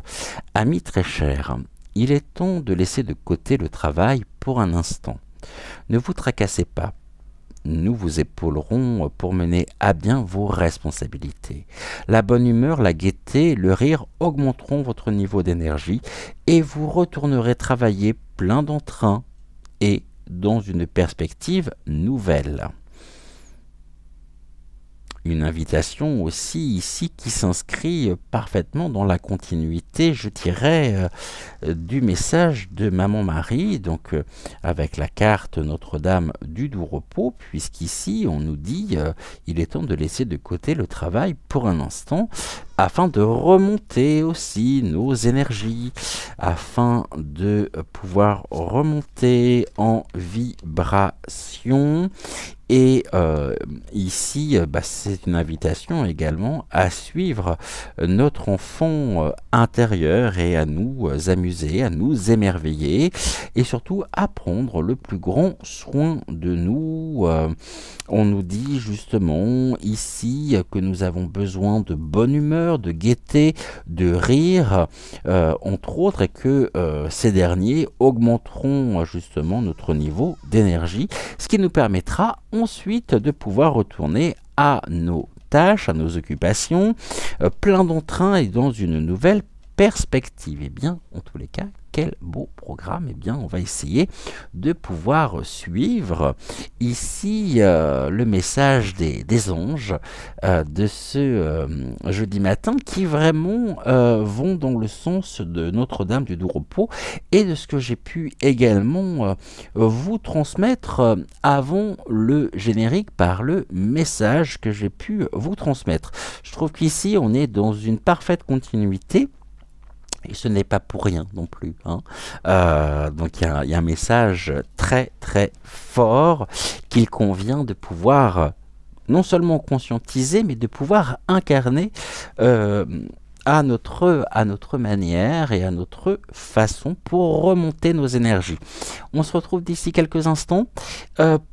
S1: Amis très chers, il est temps de laisser de côté le travail pour un instant. Ne vous tracassez pas. Nous vous épaulerons pour mener à bien vos responsabilités. La bonne humeur, la gaieté, le rire augmenteront votre niveau d'énergie et vous retournerez travailler plein d'entrain et dans une perspective nouvelle. Une invitation aussi ici qui s'inscrit parfaitement dans la continuité, je dirais, du message de Maman Marie, donc avec la carte Notre-Dame du Doux Repos, puisqu'ici on nous dit il est temps de laisser de côté le travail pour un instant, afin de remonter aussi nos énergies, afin de pouvoir remonter en vibration. Et ici, c'est une invitation également à suivre notre enfant intérieur et à nous amuser, à nous émerveiller et surtout à prendre le plus grand soin de nous. On nous dit justement ici que nous avons besoin de bonne humeur, de gaieté, de rire, entre autres, et que ces derniers augmenteront justement notre niveau d'énergie, ce qui nous permettra ensuite de pouvoir retourner à nos tâches, à nos occupations, plein d'entrain et dans une nouvelle perspective. Eh bien, en tous les cas, quel beau programme. Eh bien, on va essayer de pouvoir suivre ici le message des anges de ce jeudi matin qui vraiment vont dans le sens de Notre-Dame du Doux Repos et de ce que j'ai pu également vous transmettre avant le générique par le message que j'ai pu vous transmettre. Je trouve qu'ici, on est dans une parfaite continuité. Et ce n'est pas pour rien non plus. Hein. Donc il y a un message très très fort qu'il convient de pouvoir non seulement conscientiser, mais de pouvoir incarner à notre manière et à notre façon pour remonter nos énergies. On se retrouve d'ici quelques instants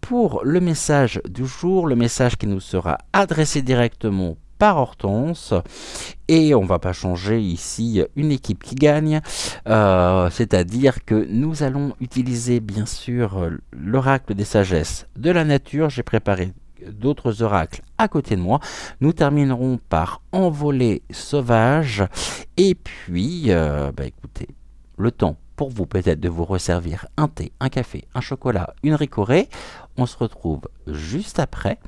S1: pour le message du jour, le message qui nous sera adressé directement par Hortense, et on va pas changer ici une équipe qui gagne, c'est-à-dire que nous allons utiliser bien sûr l'oracle des sagesses de la nature. J'ai préparé d'autres oracles à côté de moi. Nous terminerons par Envolée sauvage, et puis écoutez, le temps pour vous peut-être de vous resservir un thé, un café, un chocolat, une ricorée. On se retrouve juste après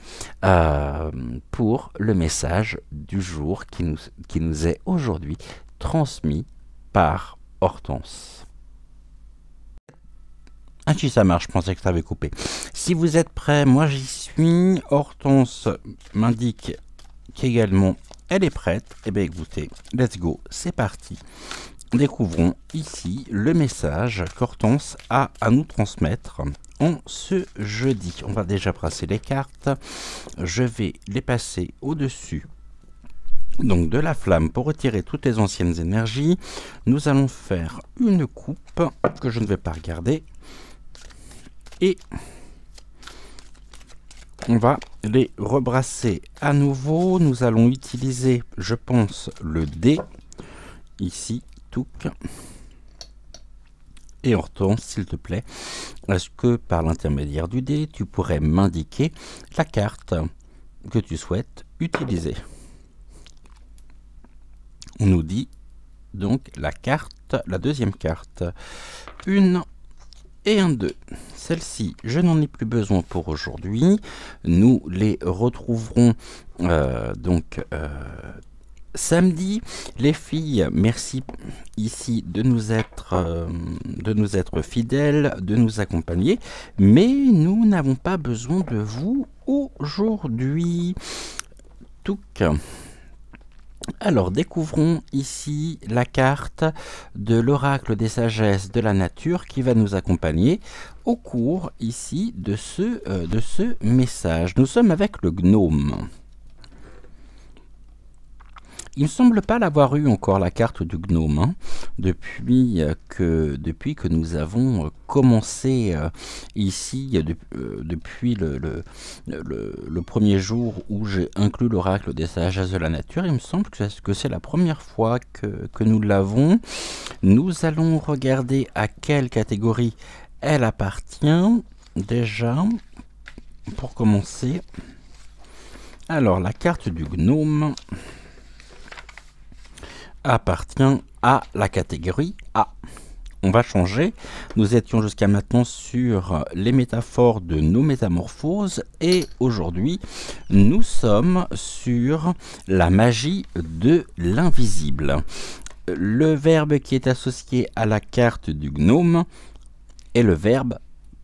S1: pour le message du jour qui nous est aujourd'hui transmis par Hortense. Ah si, ça marche, je pensais que ça avait coupé. Si vous êtes prêts, moi j'y suis. Hortense m'indique qu'également elle est prête. Eh bien écoutez, let's go, c'est parti. Découvrons ici le message qu'Hortense a à nous transmettre en ce jeudi. On va déjà brasser les cartes. Je vais les passer au-dessus donc de la flamme pour retirer toutes les anciennes énergies. Nous allons faire une coupe que je ne vais pas regarder. Et on va les rebrasser à nouveau. Nous allons utiliser, je pense, le dé ici. Et Hortense, s'il te plaît, est-ce que par l'intermédiaire du dé, tu pourrais m'indiquer la carte que tu souhaites utiliser? On nous dit donc la deuxième carte, une et un 2. Celle-ci, je n'en ai plus besoin pour aujourd'hui. Nous les retrouverons samedi. Les filles, merci ici de nous être fidèles, de nous accompagner, mais nous n'avons pas besoin de vous aujourd'hui. Alors, découvrons ici la carte de l'oracle des sagesses de la nature qui va nous accompagner au cours ici de ce message. Nous sommes avec le gnome. Il ne semble pas l'avoir eu encore, la carte du gnome, hein, depuis que nous avons commencé ici, depuis le premier jour où j'ai inclus l'oracle des sagesses de la nature. Il me semble que c'est la première fois que nous l'avons. Nous allons regarder à quelle catégorie elle appartient, déjà, pour commencer. Alors, la carte du gnome appartient à la catégorie A. On va changer. Nous étions jusqu'à maintenant sur les métaphores de nos métamorphoses et aujourd'hui, nous sommes sur la magie de l'invisible. Le verbe qui est associé à la carte du gnome est le verbe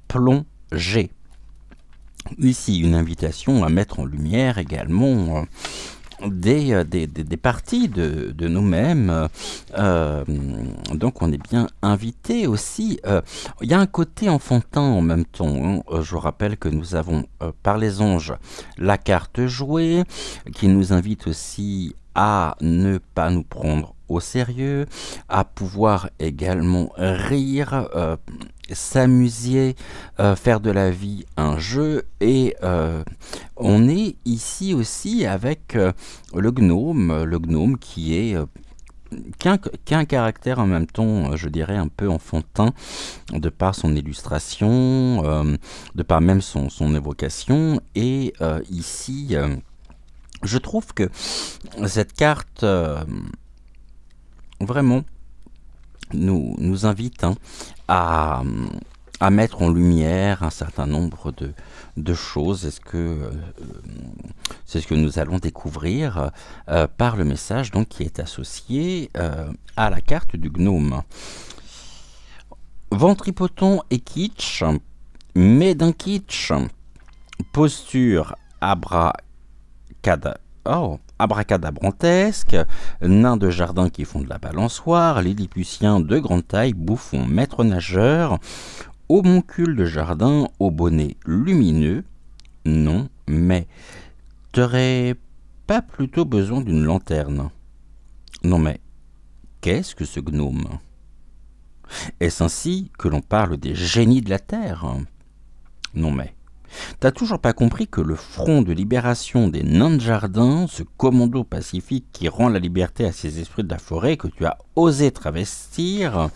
S1: plonger. Ici, une invitation à mettre en lumière également des parties de nous-mêmes. Donc on est bien invité aussi. Il y a un côté enfantin en même temps. Hein. Je rappelle que nous avons par les anges la carte jouée qui nous invite aussi à ne pas nous prendre au sérieux, à pouvoir également rire, s'amuser, faire de la vie un jeu. Et on est ici aussi avec le gnome qui est qui a un caractère en même temps, je dirais, un peu enfantin, de par son illustration, de par même son évocation. Et ici, je trouve que cette carte vraiment nous invite à, à mettre en lumière un certain nombre de choses. C'est ce que nous allons découvrir par le message donc, qui est associé à la carte du gnome. Ventripotent et kitsch, mais d'un kitsch. Posture abracadabrantesque, nains de jardin qui font de la balançoire, lilliputiens de grande taille, bouffons, maîtres nageurs, homoncules de jardin au bonnet lumineux. Non, mais t'aurais pas plutôt besoin d'une lanterne? Non, mais qu'est-ce que ce gnome? Est-ce ainsi que l'on parle des génies de la terre? Non, mais t'as toujours pas compris que le front de libération des nains de jardin, ce commando pacifique qui rend la liberté à ces esprits de la forêt que tu as osé travestir,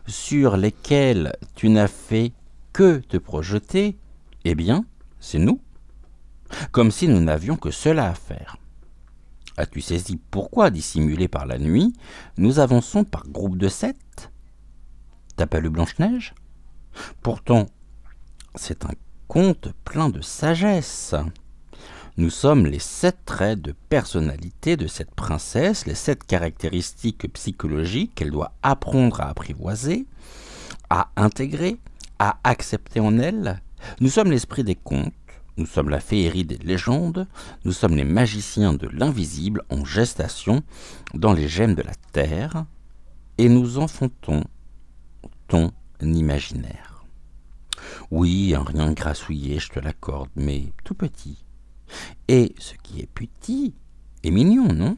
S1: sur lesquels tu n'as fait que te projeter, eh bien, c'est nous. Comme si nous n'avions que cela à faire. As-tu saisi pourquoi, dissimulés par la nuit, nous avançons par groupe de 7? T'as pas lu Blanche-Neige? Pourtant, c'est un conte plein de sagesse. Nous sommes les 7 traits de personnalité de cette princesse, les 7 caractéristiques psychologiques qu'elle doit apprendre à apprivoiser, à intégrer, à accepter en elle. Nous sommes l'esprit des contes, nous sommes la féerie des légendes, nous sommes les magiciens de l'invisible en gestation dans les gemmes de la terre, et nous enfantons ton imaginaire. Oui, un rien grassouillé, je te l'accorde, mais tout petit. Et ce qui est petit est mignon, non?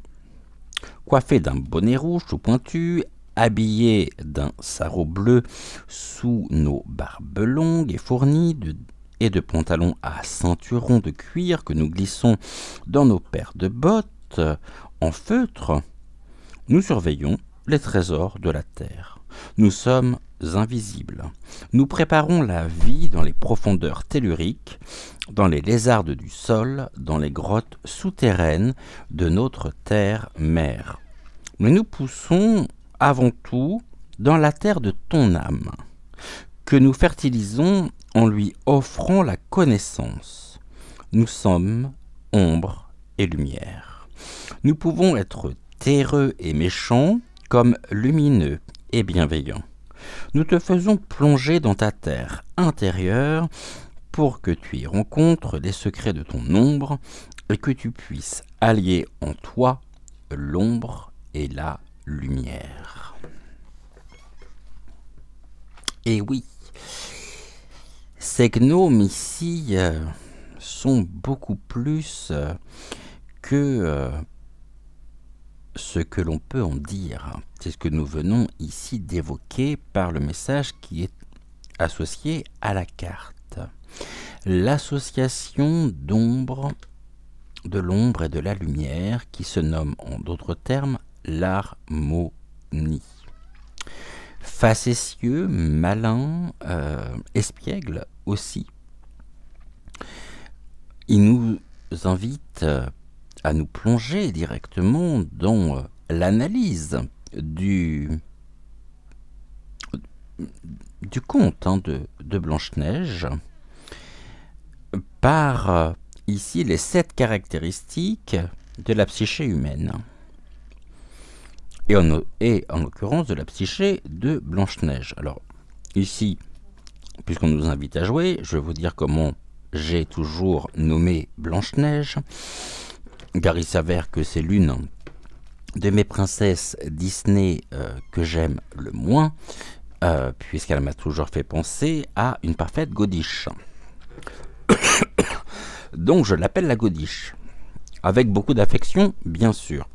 S1: Coiffé d'un bonnet rouge tout pointu, habillé d'un sarrau bleu sous nos barbes longues et fournies et de pantalons à ceinturon de cuir que nous glissons dans nos paires de bottes en feutre, nous surveillons les trésors de la terre. Nous sommes invisibles. Nous préparons la vie dans les profondeurs telluriques, dans les lézardes du sol, dans les grottes souterraines de notre terre-mère. Mais nous poussons avant tout dans la terre de ton âme, que nous fertilisons en lui offrant la connaissance. Nous sommes ombre et lumière. Nous pouvons être terreux et méchants comme lumineux et bienveillants. Nous te faisons plonger dans ta terre intérieure pour que tu y rencontres les secrets de ton ombre et que tu puisses allier en toi l'ombre et la lumière. Et oui, ces gnomes ici sont beaucoup plus que ce que l'on peut en dire. C'est ce que nous venons ici d'évoquer par le message qui est associé à la carte. L'association d'ombre, de l'ombre et de la lumière qui se nomme en d'autres termes l'harmonie. Facétieux, malin, espiègle aussi. Il nous invite à nous plonger directement dans l'analyse du conte de Blanche-Neige par ici les 7 caractéristiques de la psyché humaine et en l'occurrence de la psyché de Blanche-Neige. Alors ici, puisqu'on nous invite à jouer, je vais vous dire comment j'ai toujours nommé Blanche-Neige, car il s'avère que c'est l'une de mes princesses Disney que j'aime le moins, puisqu'elle m'a toujours fait penser à une parfaite godiche. Donc je l'appelle la godiche, avec beaucoup d'affection, bien sûr.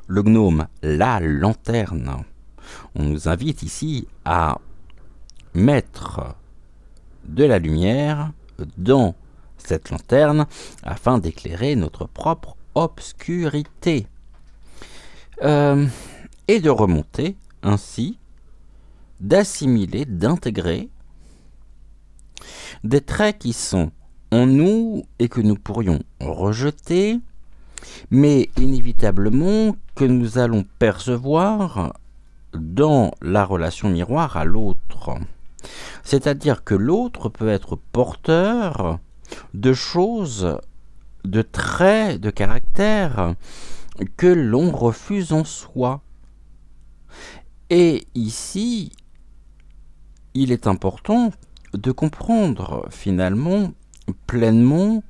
S1: Le gnome, la lanterne. On nous invite ici à mettre de la lumière dans cette lanterne afin d'éclairer notre propre obscurité et de remonter ainsi, d'assimiler, d'intégrer des traits qui sont en nous et que nous pourrions rejeter mais inévitablement que nous allons percevoir dans la relation miroir à l'autre. C'est-à-dire que l'autre peut être porteur de choses, de traits, de caractère que l'on refuse en soi. Et ici, il est important de comprendre finalement pleinement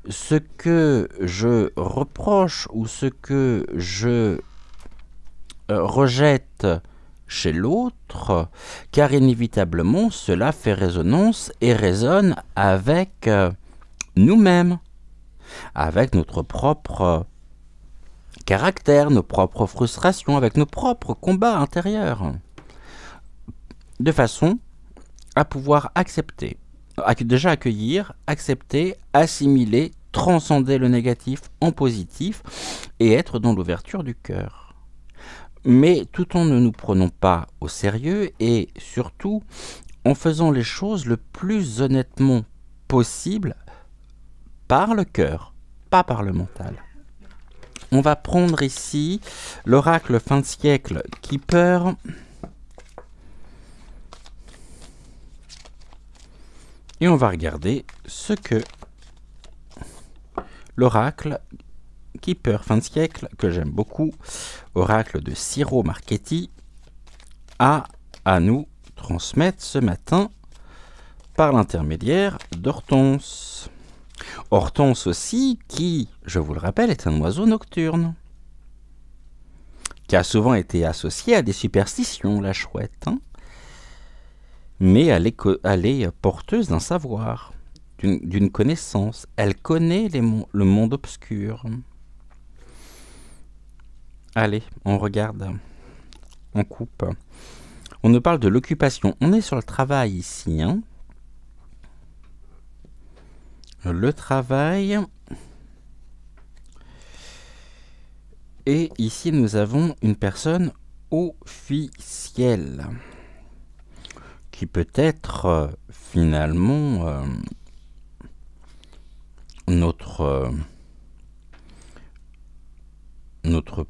S1: ce que je reproche ou ce que je rejette chez l'autre, car inévitablement cela fait résonance et résonne avec nous-mêmes, avec notre propre caractère, nos propres frustrations, avec nos propres combats intérieurs, de façon à pouvoir accepter, déjà accueillir, accepter, assimiler, transcender le négatif en positif et être dans l'ouverture du cœur. Mais tout en ne nous prenant pas au sérieux et surtout en faisant les choses le plus honnêtement possible par le cœur, pas par le mental. On va prendre ici l'oracle fin de siècle Keeper. Et on va regarder ce que l'oracle Keeper fin de siècle, que j'aime beaucoup, oracle de Ciro Marchetti, a à nous transmettre ce matin par l'intermédiaire d'Hortense. Hortense aussi, qui, je vous le rappelle, est un oiseau nocturne, qui a souvent été associé à des superstitions, la chouette, hein, mais elle est porteuse d'un savoir, d'une connaissance. Elle connaît le monde obscur. Allez, on regarde, on coupe. On nous parle de l'occupation. On est sur le travail ici, hein. Le travail. Et ici, nous avons une personne officielle qui peut être finalement notre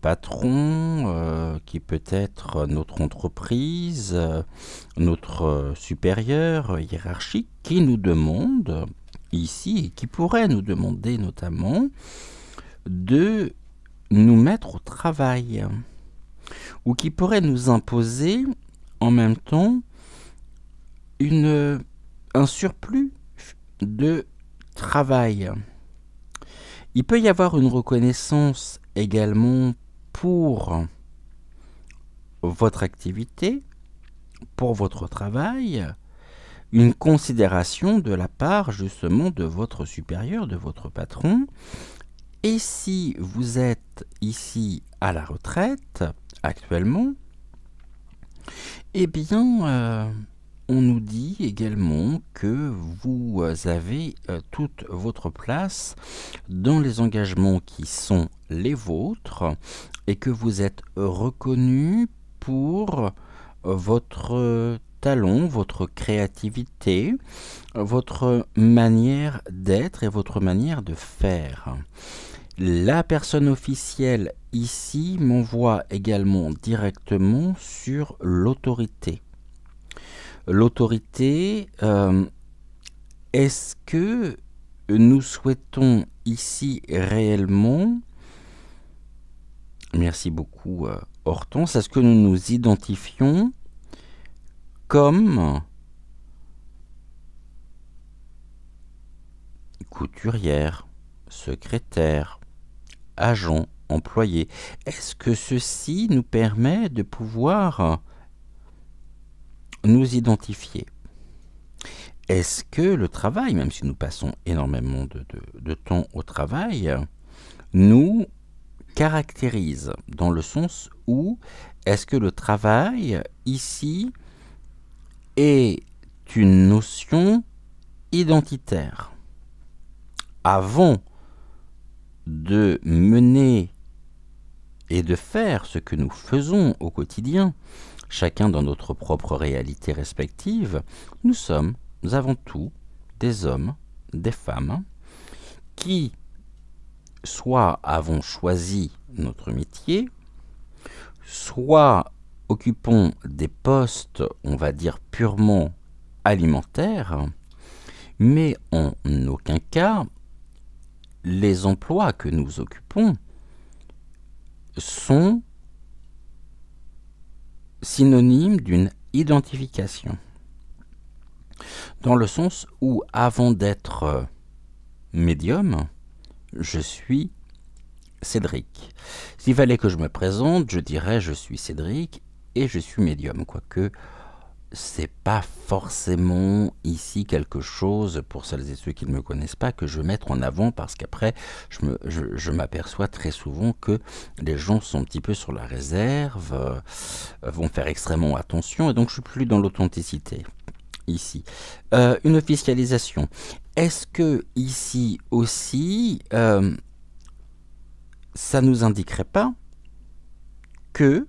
S1: patron, qui peut être notre entreprise, notre supérieur hiérarchique, qui nous demande ici, et qui pourrait nous demander notamment de nous mettre au travail, ou qui pourrait nous imposer en même temps un surplus de travail. Il peut y avoir une reconnaissance également pour votre activité, pour votre travail, une considération de la part justement de votre supérieur, de votre patron. Et si vous êtes ici à la retraite actuellement, eh bien, on nous dit également que vous avez toute votre place dans les engagements qui sont les vôtres et que vous êtes reconnu pour votre talent, votre créativité, votre manière d'être et votre manière de faire. La personne officielle ici m'envoie également directement sur l'autorité. L'autorité, est-ce que nous souhaitons ici réellement, merci beaucoup Hortense, est-ce que nous nous identifions comme couturière, secrétaire, agent, employé? Est-ce que ceci nous permet de pouvoir nous identifier? Est-ce que le travail, même si nous passons énormément de temps au travail, nous caractérise, dans le sens où est-ce que le travail ici est une notion identitaire? Avant de mener et de faire ce que nous faisons au quotidien, chacun dans notre propre réalité respective, nous sommes avant tout des hommes, des femmes, qui soit avons choisi notre métier, soit occupons des postes, on va dire, purement alimentaires, mais en aucun cas, les emplois que nous occupons sont synonymes d'une identification. Dans le sens où, avant d'être médium, je suis Cédric. S'il fallait que je me présente, je dirais je suis Cédric et je suis médium, quoique c'est pas forcément ici quelque chose, pour celles et ceux qui ne me connaissent pas, que je veux mettre en avant, parce qu'après je m'aperçois très souvent que les gens sont un petit peu sur la réserve, vont faire extrêmement attention, et donc je suis plus dans l'authenticité ici. Une officialisation. Est-ce que ici aussi ça nous indiquerait pas que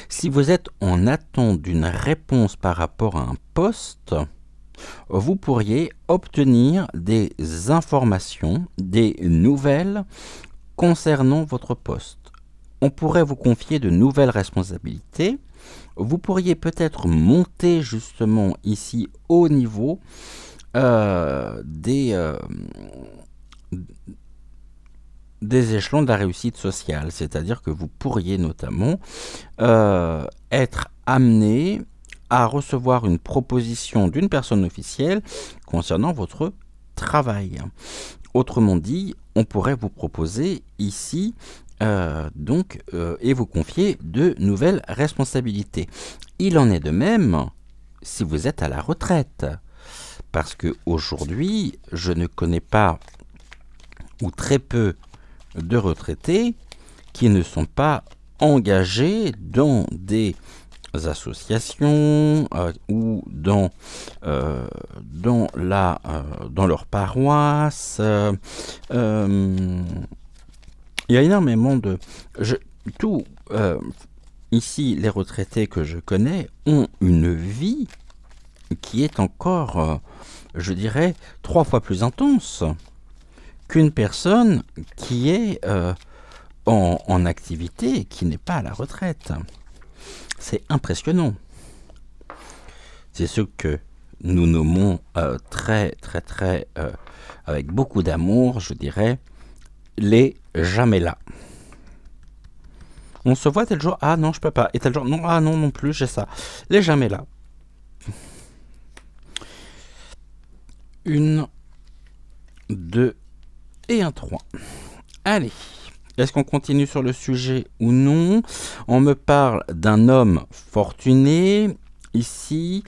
S1: si vous êtes en attente d'une réponse par rapport à un poste, vous pourriez obtenir des informations, des nouvelles concernant votre poste. On pourrait vous confier de nouvelles responsabilités. Vous pourriez peut-être monter justement ici au niveau des échelons de la réussite sociale, c'est-à-dire que vous pourriez notamment être amené à recevoir une proposition d'une personne officielle concernant votre travail. Autrement dit, on pourrait vous proposer ici et vous confier de nouvelles responsabilités. Il en est de même si vous êtes à la retraite, parce que aujourd'hui, je ne connais pas ou très peu de retraités qui ne sont pas engagés dans des associations ou dans leur paroisse. Il y a énormément de... ici, les retraités que je connais ont une vie qui est encore, je dirais, 3 fois plus intense qu'une personne qui est en activité et qui n'est pas à la retraite. C'est impressionnant. C'est ce que nous nommons très, avec beaucoup d'amour, je dirais, les jamais là. On se voit tel jour, ah non, je peux pas. Et tel jour, non, ah non, non plus, j'ai ça. Les jamais là. 1, 2 et un 3. Allez, est-ce qu'on continue sur le sujet ou non? On me parle d'un homme fortuné ici.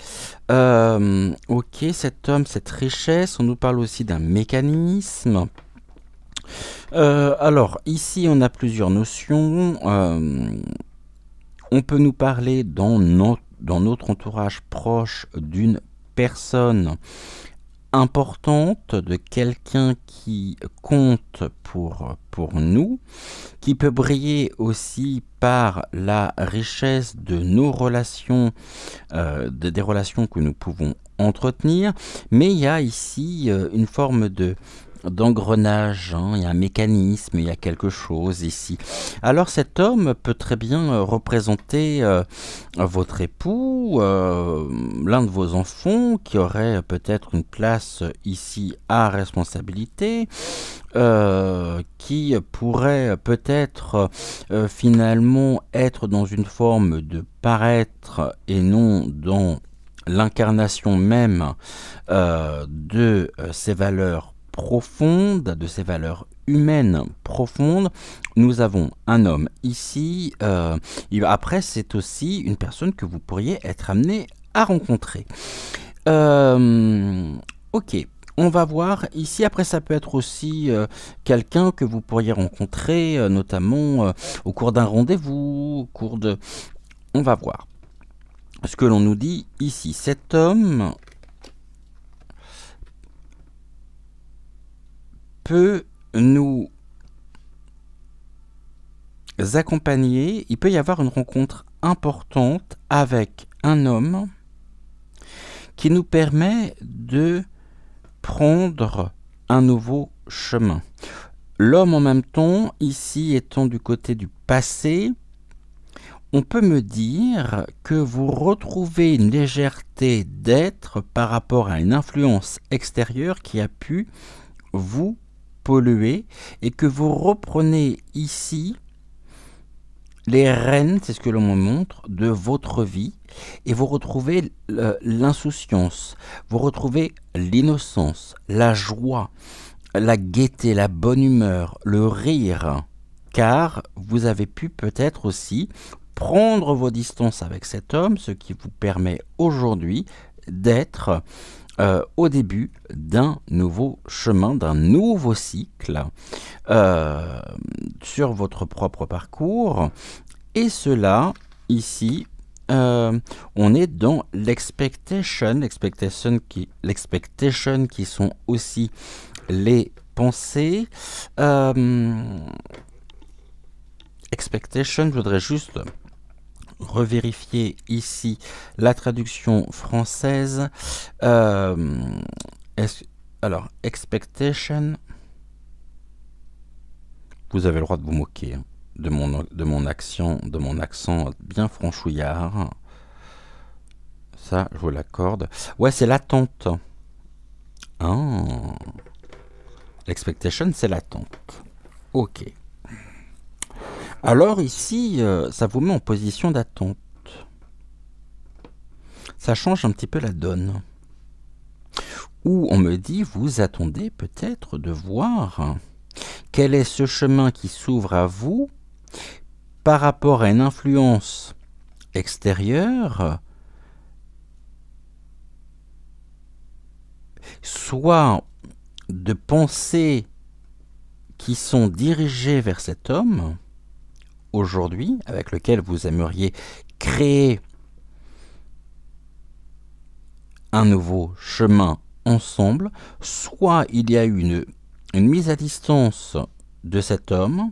S1: Ok, cet homme, cette richesse. On nous parle aussi d'un mécanisme. Alors, ici, on a plusieurs notions. On peut nous parler dans notre entourage proche d'une personne importante, de quelqu'un qui compte pour nous, qui peut briller aussi par la richesse de nos relations, des relations que nous pouvons entretenir, mais il y a ici une forme d'engrenage, hein, il y a un mécanisme, il y a quelque chose ici. Alors cet homme peut très bien représenter votre époux, l'un de vos enfants qui aurait peut-être une place ici à responsabilité, qui pourrait peut-être finalement être dans une forme de paraître et non dans l'incarnation même de ses valeurs profonde, de ces valeurs humaines profondes. Nous avons un homme ici. Après, c'est aussi une personne que vous pourriez être amené à rencontrer. Ok, on va voir ici. Après, ça peut être aussi quelqu'un que vous pourriez rencontrer, notamment au cours d'un rendez-vous, au cours de... On va voir. Ce que l'on nous dit ici, cet homme peut nous accompagner, il peut y avoir une rencontre importante avec un homme qui nous permet de prendre un nouveau chemin. L'homme en même temps, ici étant du côté du passé, on peut me dire que vous retrouvez une légèreté d'être par rapport à une influence extérieure qui a pu vous polluer et que vous reprenez ici les rênes, c'est ce que l'on me montre, de votre vie et vous retrouvez l'insouciance, vous retrouvez l'innocence, la joie, la gaieté, la bonne humeur, le rire, car vous avez pu peut-être aussi prendre vos distances avec cet homme, ce qui vous permet aujourd'hui d'être au début d'un nouveau chemin, d'un nouveau cycle sur votre propre parcours. Et cela, ici, on est dans l'expectation qui sont aussi les pensées. Expectation, je voudrais juste revérifier ici la traduction française. Alors, expectation, vous avez le droit de vous moquer hein, de mon accent bien franchouillard. Ça, je vous l'accorde. Ouais, c'est l'attente. Ah. L'expectation, c'est l'attente. Ok. Alors ici, ça vous met en position d'attente. Ça change un petit peu la donne. Ou on me dit, vous attendez peut-être de voir quel est ce chemin qui s'ouvre à vous par rapport à une influence extérieure, soit de pensées qui sont dirigées vers cet homme, aujourd'hui, avec lequel vous aimeriez créer un nouveau chemin ensemble, soit il y a eu une mise à distance de cet homme,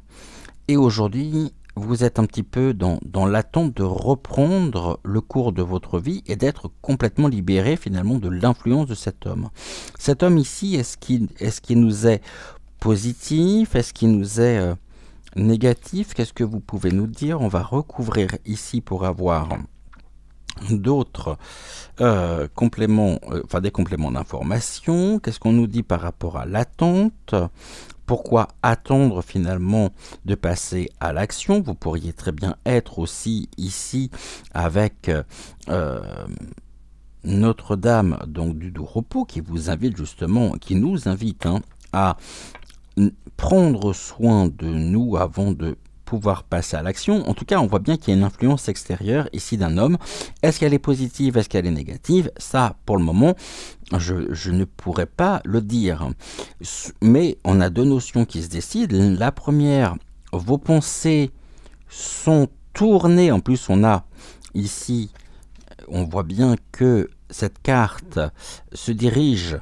S1: et aujourd'hui, vous êtes un petit peu dans l'attente de reprendre le cours de votre vie et d'être complètement libéré finalement de l'influence de cet homme. Cet homme ici, est-ce qu'il nous est positif? Est-ce qu'il nous est négatif? Qu'est-ce que vous pouvez nous dire? On va recouvrir ici pour avoir d'autres compléments, des compléments d'information. Qu'est-ce qu'on nous dit par rapport à l'attente? Pourquoi attendre finalement de passer à l'action? Vous pourriez très bien être aussi ici avec Notre-Dame donc du doux repos qui vous invite justement, qui nous invite à prendre soin de nous avant de pouvoir passer à l'action. En tout cas, on voit bien qu'il y a une influence extérieure ici d'un homme. Est-ce qu'elle est positive? Est-ce qu'elle est négative? Ça, pour le moment, je ne pourrais pas le dire. Mais on a deux notions qui se décident. La première, vos pensées sont tournées. En plus, on a ici, on voit bien que cette carte se dirige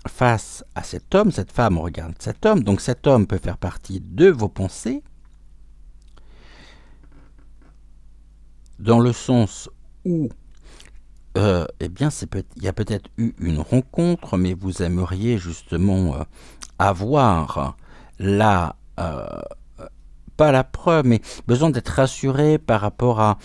S1: face à cet homme. Cette femme regarde cet homme. Donc cet homme peut faire partie de vos pensées. Dans le sens où eh bien, il y a peut-être eu une rencontre, mais vous aimeriez justement avoir pas la preuve, mais besoin d'être rassuré par rapport à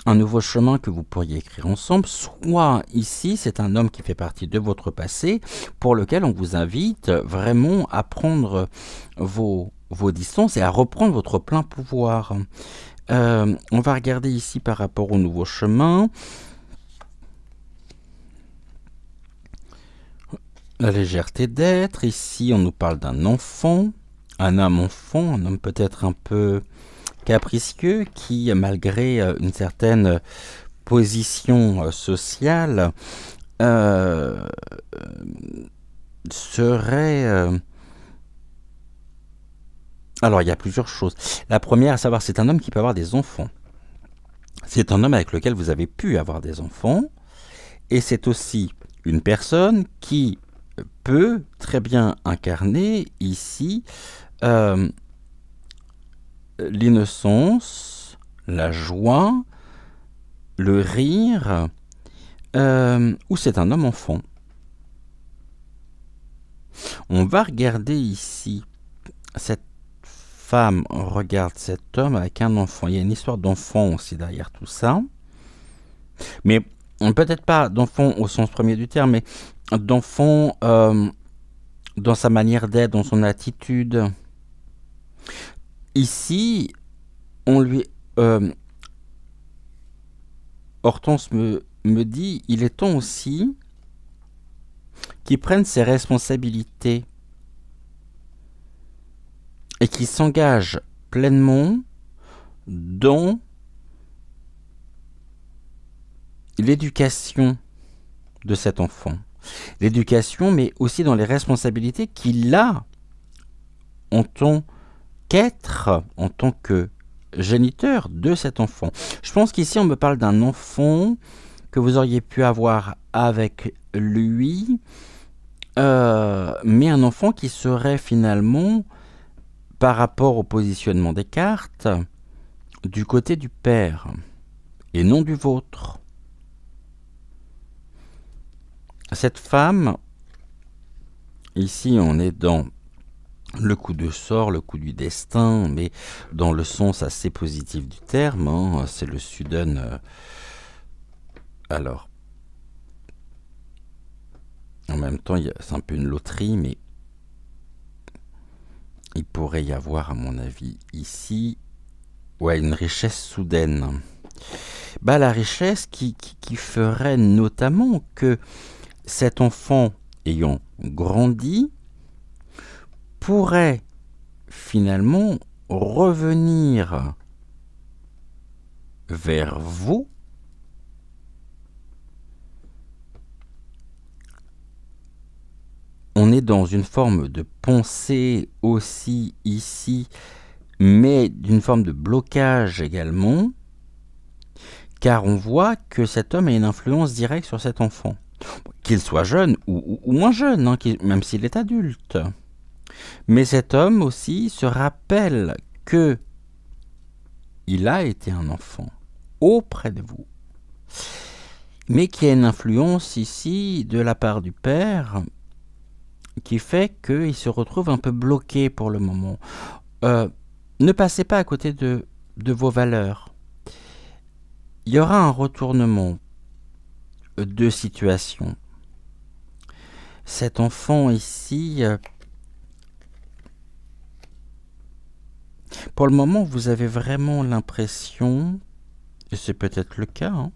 S1: un nouveau chemin que vous pourriez écrire ensemble. Soit ici, c'est un homme qui fait partie de votre passé, pour lequel on vous invite vraiment à prendre vos distances et à reprendre votre plein pouvoir. On va regarder ici par rapport au nouveau chemin. La légèreté d'être. Ici, on nous parle d'un enfant, un homme-enfant, un homme peut-être un peu capricieux qui, malgré une certaine position sociale, serait... Alors, il y a plusieurs choses. La première, à savoir, c'est un homme qui peut avoir des enfants. C'est un homme avec lequel vous avez pu avoir des enfants. Et c'est aussi une personne qui peut très bien incarner ici l'innocence, la joie, le rire, ou c'est un homme-enfant. On va regarder ici cette femme regarde cet homme avec un enfant. Il y a une histoire d'enfant aussi derrière tout ça. Mais peut-être pas d'enfant au sens premier du terme, mais d'enfant dans sa manière d'être, dans son attitude. Ici, on lui... Hortense me dit, il est temps aussi qu'il prenne ses responsabilités et qu'il s'engage pleinement dans l'éducation de cet enfant. L'éducation, mais aussi dans les responsabilités qu'il a en tant qu'être, en tant que géniteur de cet enfant. Je pense qu'ici, on me parle d'un enfant que vous auriez pu avoir avec lui, mais un enfant qui serait finalement, par rapport au positionnement des cartes, du côté du père et non du vôtre. Cette femme, ici on est dans le coup de sort, le coup du destin, mais dans le sens assez positif du terme, hein, c'est le Sudden. Alors, en même temps, c'est un peu une loterie, mais il pourrait y avoir, à mon avis, ici, ouais, une richesse soudaine. Bah, la richesse qui ferait notamment que cet enfant ayant grandi pourrait finalement revenir vers vous on est dans une forme de pensée aussi ici, mais d'une forme de blocage également, car on voit que cet homme a une influence directe sur cet enfant, qu'il soit jeune ou moins jeune, hein, même s'il est adulte. Mais cet homme aussi se rappelle que il a été un enfant auprès de vous, mais qu'il y a une influence ici de la part du père qui fait qu'il se retrouve un peu bloqué pour le moment. Ne passez pas à côté de vos valeurs. Il y aura un retournement de situation. Cet enfant ici, pour le moment, vous avez vraiment l'impression, et c'est peut-être le cas,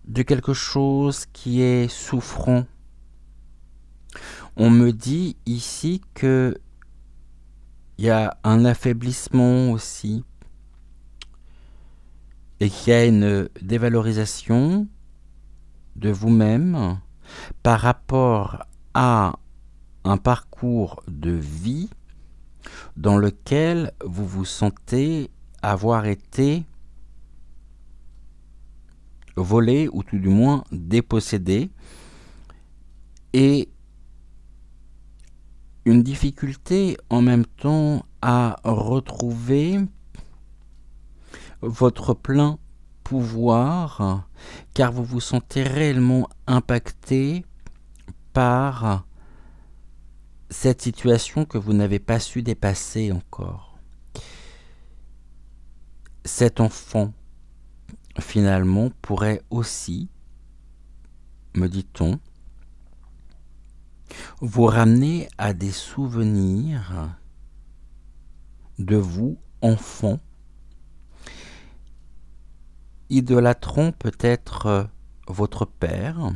S1: de quelque chose qui est souffrant. On me dit ici que il y a un affaiblissement aussi et qu'il y a une dévalorisation de vous-même par rapport à un parcours de vie dans lequel vous vous sentez avoir été volé ou tout du moins dépossédé, et une difficulté en même temps à retrouver votre plein pouvoir, car vous vous sentez réellement impacté par cette situation que vous n'avez pas su dépasser encore. Cet enfant, finalement, pourrait aussi, me dit-on, vous ramener à des souvenirs de vous, enfant, idolâtrant peut-être votre père,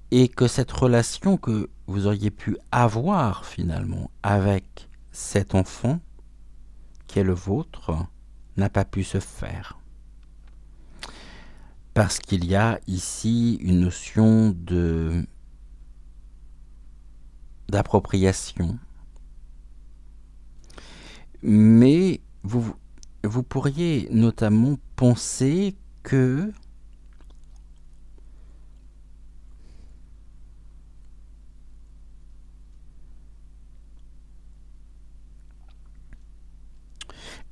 S1: et que cette relation que vous auriez pu avoir finalement avec cet enfant qui est le vôtre n'a pas pu se faire. Parce qu'il y a ici une notion d'appropriation. Mais vous pourriez notamment penser que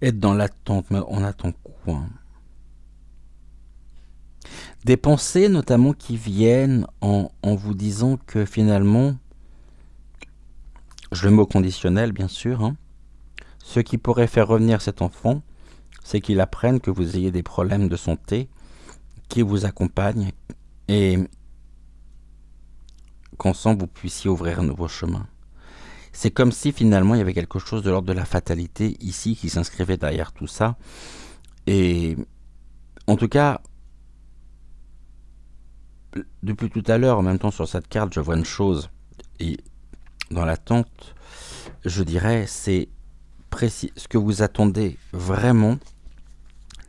S1: être dans l'attente, mais on attend quoi? Des pensées notamment qui viennent en vous disant que finalement Je le mets au conditionnel, bien sûr. Hein. Ce qui pourrait faire revenir cet enfant, c'est qu'il apprenne que vous ayez des problèmes de santé, qu'il vous accompagne et qu'ensemble vous puissiez ouvrir un nouveau chemin. C'est comme si finalement il y avait quelque chose de l'ordre de la fatalité ici qui s'inscrivait derrière tout ça. Et en tout cas, depuis tout à l'heure, en même temps sur cette carte, je vois une chose. Et dans l'attente, je dirais, c'est précis. Ce que vous attendez vraiment,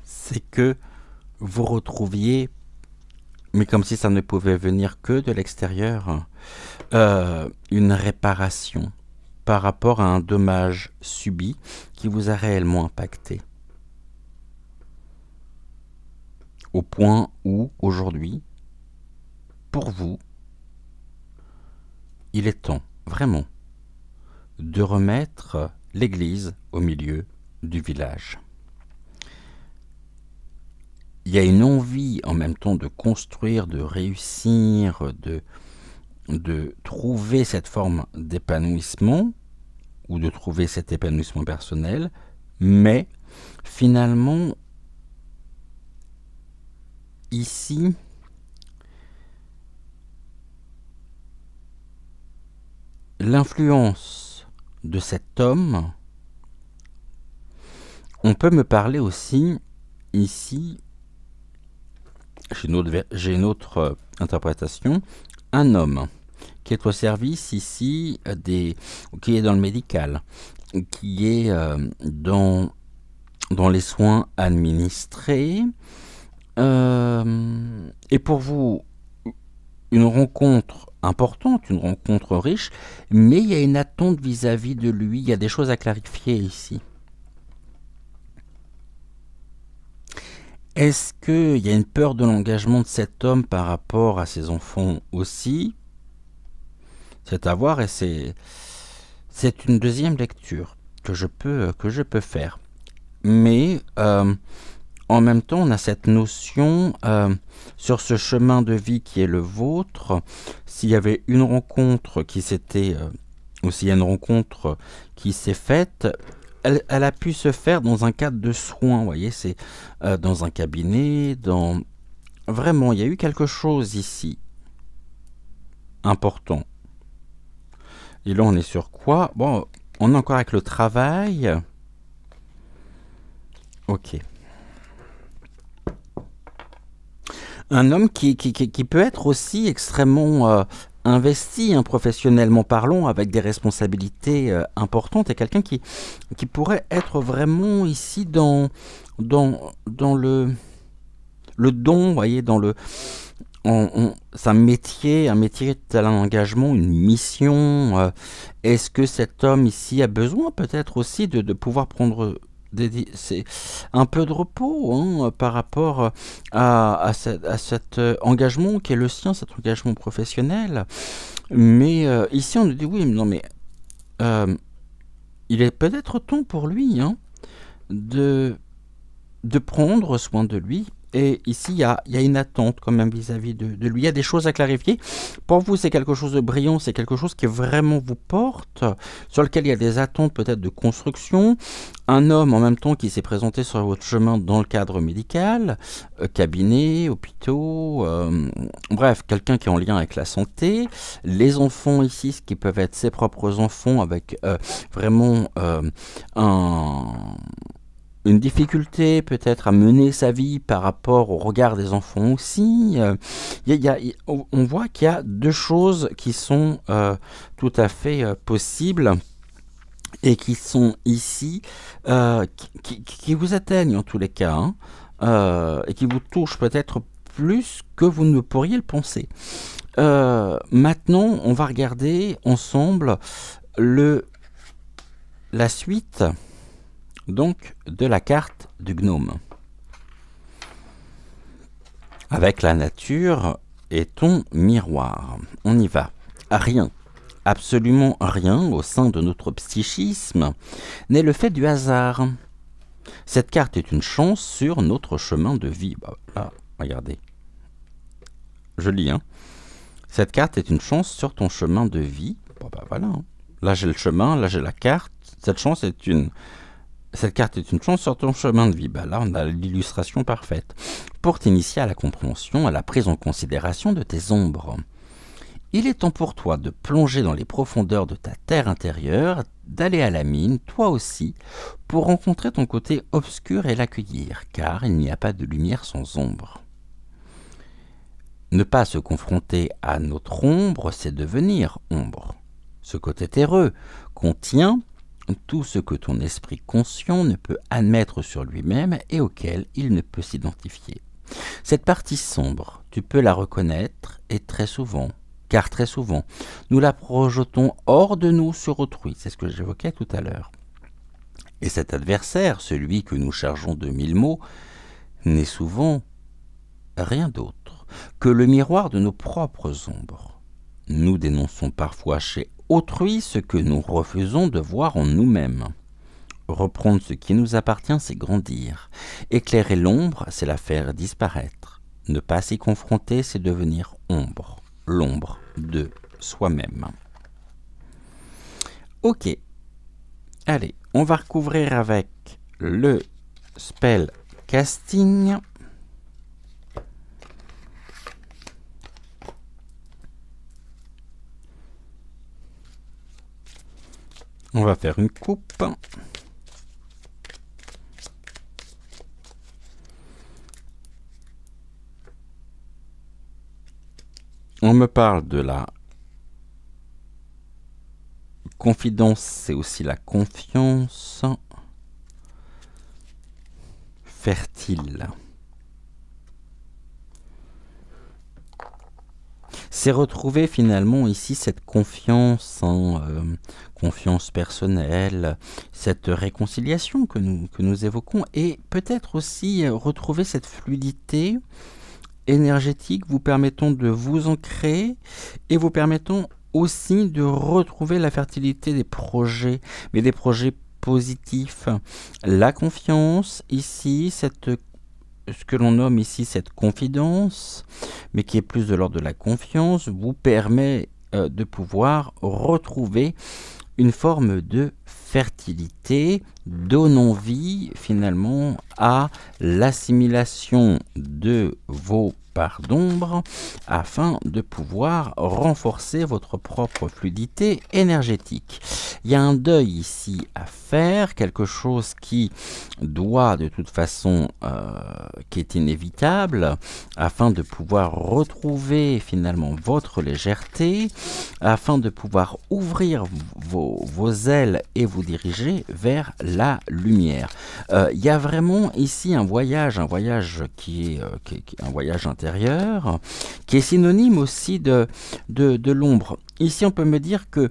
S1: c'est que vous retrouviez, mais comme si ça ne pouvait venir que de l'extérieur, une réparation par rapport à un dommage subi qui vous a réellement impacté. Au point où, aujourd'hui, pour vous, il est temps, vraiment, de remettre l'église au milieu du village. Il y a une envie en même temps de construire, de réussir, de trouver cette forme d'épanouissement ou de trouver cet épanouissement personnel, mais finalement, ici, l'influence de cet homme, on peut me parler aussi, ici, j'ai une autre interprétation, un homme qui est au service ici, qui est dans le médical, qui est dans les soins administrés, et pour vous, une rencontre importante, une rencontre riche, mais il y a une attente vis-à-vis de lui, il y a des choses à clarifier ici. Est-ce qu'il y a une peur de l'engagement de cet homme par rapport à ses enfants aussi? C'est à voir et c'est une deuxième lecture que je peux faire. Mais en même temps, on a cette notion sur ce chemin de vie qui est le vôtre. S'il y avait une rencontre qui s'était, ou s'il y a une rencontre qui s'est faite, elle a pu se faire dans un cadre de soins, vous voyez, c'est dans un cabinet, vraiment, il y a eu quelque chose ici, important. Et là, on est sur quoi? Bon, on est encore avec le travail. Ok. Un homme qui peut être aussi extrêmement investi, hein, professionnellement parlant, avec des responsabilités importantes, et quelqu'un qui pourrait être vraiment ici dans le don, vous voyez, dans c'est un métier tel un engagement, une mission. Est-ce que cet homme ici a besoin peut-être aussi de pouvoir prendre c'est un peu de repos, hein, par rapport à cet engagement qui est le sien, cet engagement professionnel. Mais ici, on nous dit oui, mais non, mais il est peut-être temps pour lui, hein, de prendre soin de lui. Et ici, il y a une attente quand même vis-à-vis de lui. Il y a des choses à clarifier. Pour vous, c'est quelque chose de brillant, c'est quelque chose qui vraiment vous porte, sur lequel il y a des attentes peut-être de construction. Un homme en même temps qui s'est présenté sur votre chemin dans le cadre médical, cabinet, hôpitaux, bref, quelqu'un qui est en lien avec la santé. Les enfants ici, ce qui peuvent être ses propres enfants, avec vraiment une difficulté peut-être à mener sa vie par rapport au regard des enfants aussi. On voit qu'il y a deux choses qui sont tout à fait possibles et qui sont ici, qui vous atteignent en tous les cas, hein, et qui vous touchent peut-être plus que vous ne pourriez le penser. Maintenant, on va regarder ensemble la suite donc de la carte du gnome, avec la nature et ton miroir. On y va. Rien, absolument rien au sein de notre psychisme n'est le fait du hasard. Cette carte est une chance sur notre chemin de vie. Là, regardez. Je lis, hein. Cette carte est une chance sur ton chemin de vie. Voilà, hein. Là j'ai le chemin, là j'ai la carte. Cette carte est une chance sur ton chemin de vie. Bah là on a l'illustration parfaite. Pour t'initier à la compréhension, à la prise en considération de tes ombres. Il est temps pour toi de plonger dans les profondeurs de ta terre intérieure, d'aller à la mine, toi aussi, pour rencontrer ton côté obscur et l'accueillir, car il n'y a pas de lumière sans ombre. Ne pas se confronter à notre ombre, c'est devenir ombre. Ce côté terreux contient tout ce que ton esprit conscient ne peut admettre sur lui-même et auquel il ne peut s'identifier. Cette partie sombre, tu peux la reconnaître et très souvent, nous la projetons hors de nous sur autrui, c'est ce que j'évoquais tout à l'heure. Et cet adversaire, celui que nous chargeons de 1000 mots, n'est souvent rien d'autre que le miroir de nos propres ombres. Nous dénonçons parfois chez autrui ce que nous refusons de voir en nous-mêmes. Reprendre ce qui nous appartient, c'est grandir. Éclairer l'ombre, c'est la faire disparaître. Ne pas s'y confronter, c'est devenir ombre. L'ombre de soi-même. Ok. Allez, on va recouvrir avec le spell casting. On va faire une coupe. On me parle de la confidence, c'est aussi la confiance. Fertile. C'est retrouver finalement ici cette confiance, confiance personnelle, cette réconciliation que nous évoquons, et peut-être aussi retrouver cette fluidité énergétique vous permettant de vous ancrer et vous permettant aussi de retrouver la fertilité des projets, mais des projets positifs. La confiance, ici, ce que l'on nomme ici cette confidence, mais qui est plus de l'ordre de la confiance, vous permet de pouvoir retrouver une forme de fertilité, donnant vie finalement à l'assimilation de vos parts d'ombre afin de pouvoir renforcer votre propre fluidité énergétique. Il y a un deuil ici à faire, quelque chose qui doit de toute façon, qui est inévitable, afin de pouvoir retrouver finalement votre légèreté, afin de pouvoir ouvrir vos ailes et vous diriger vers la lumière. Il y a vraiment ici un voyage qui est un voyage intérieur, qui est synonyme aussi de l'ombre. Ici, on peut me dire que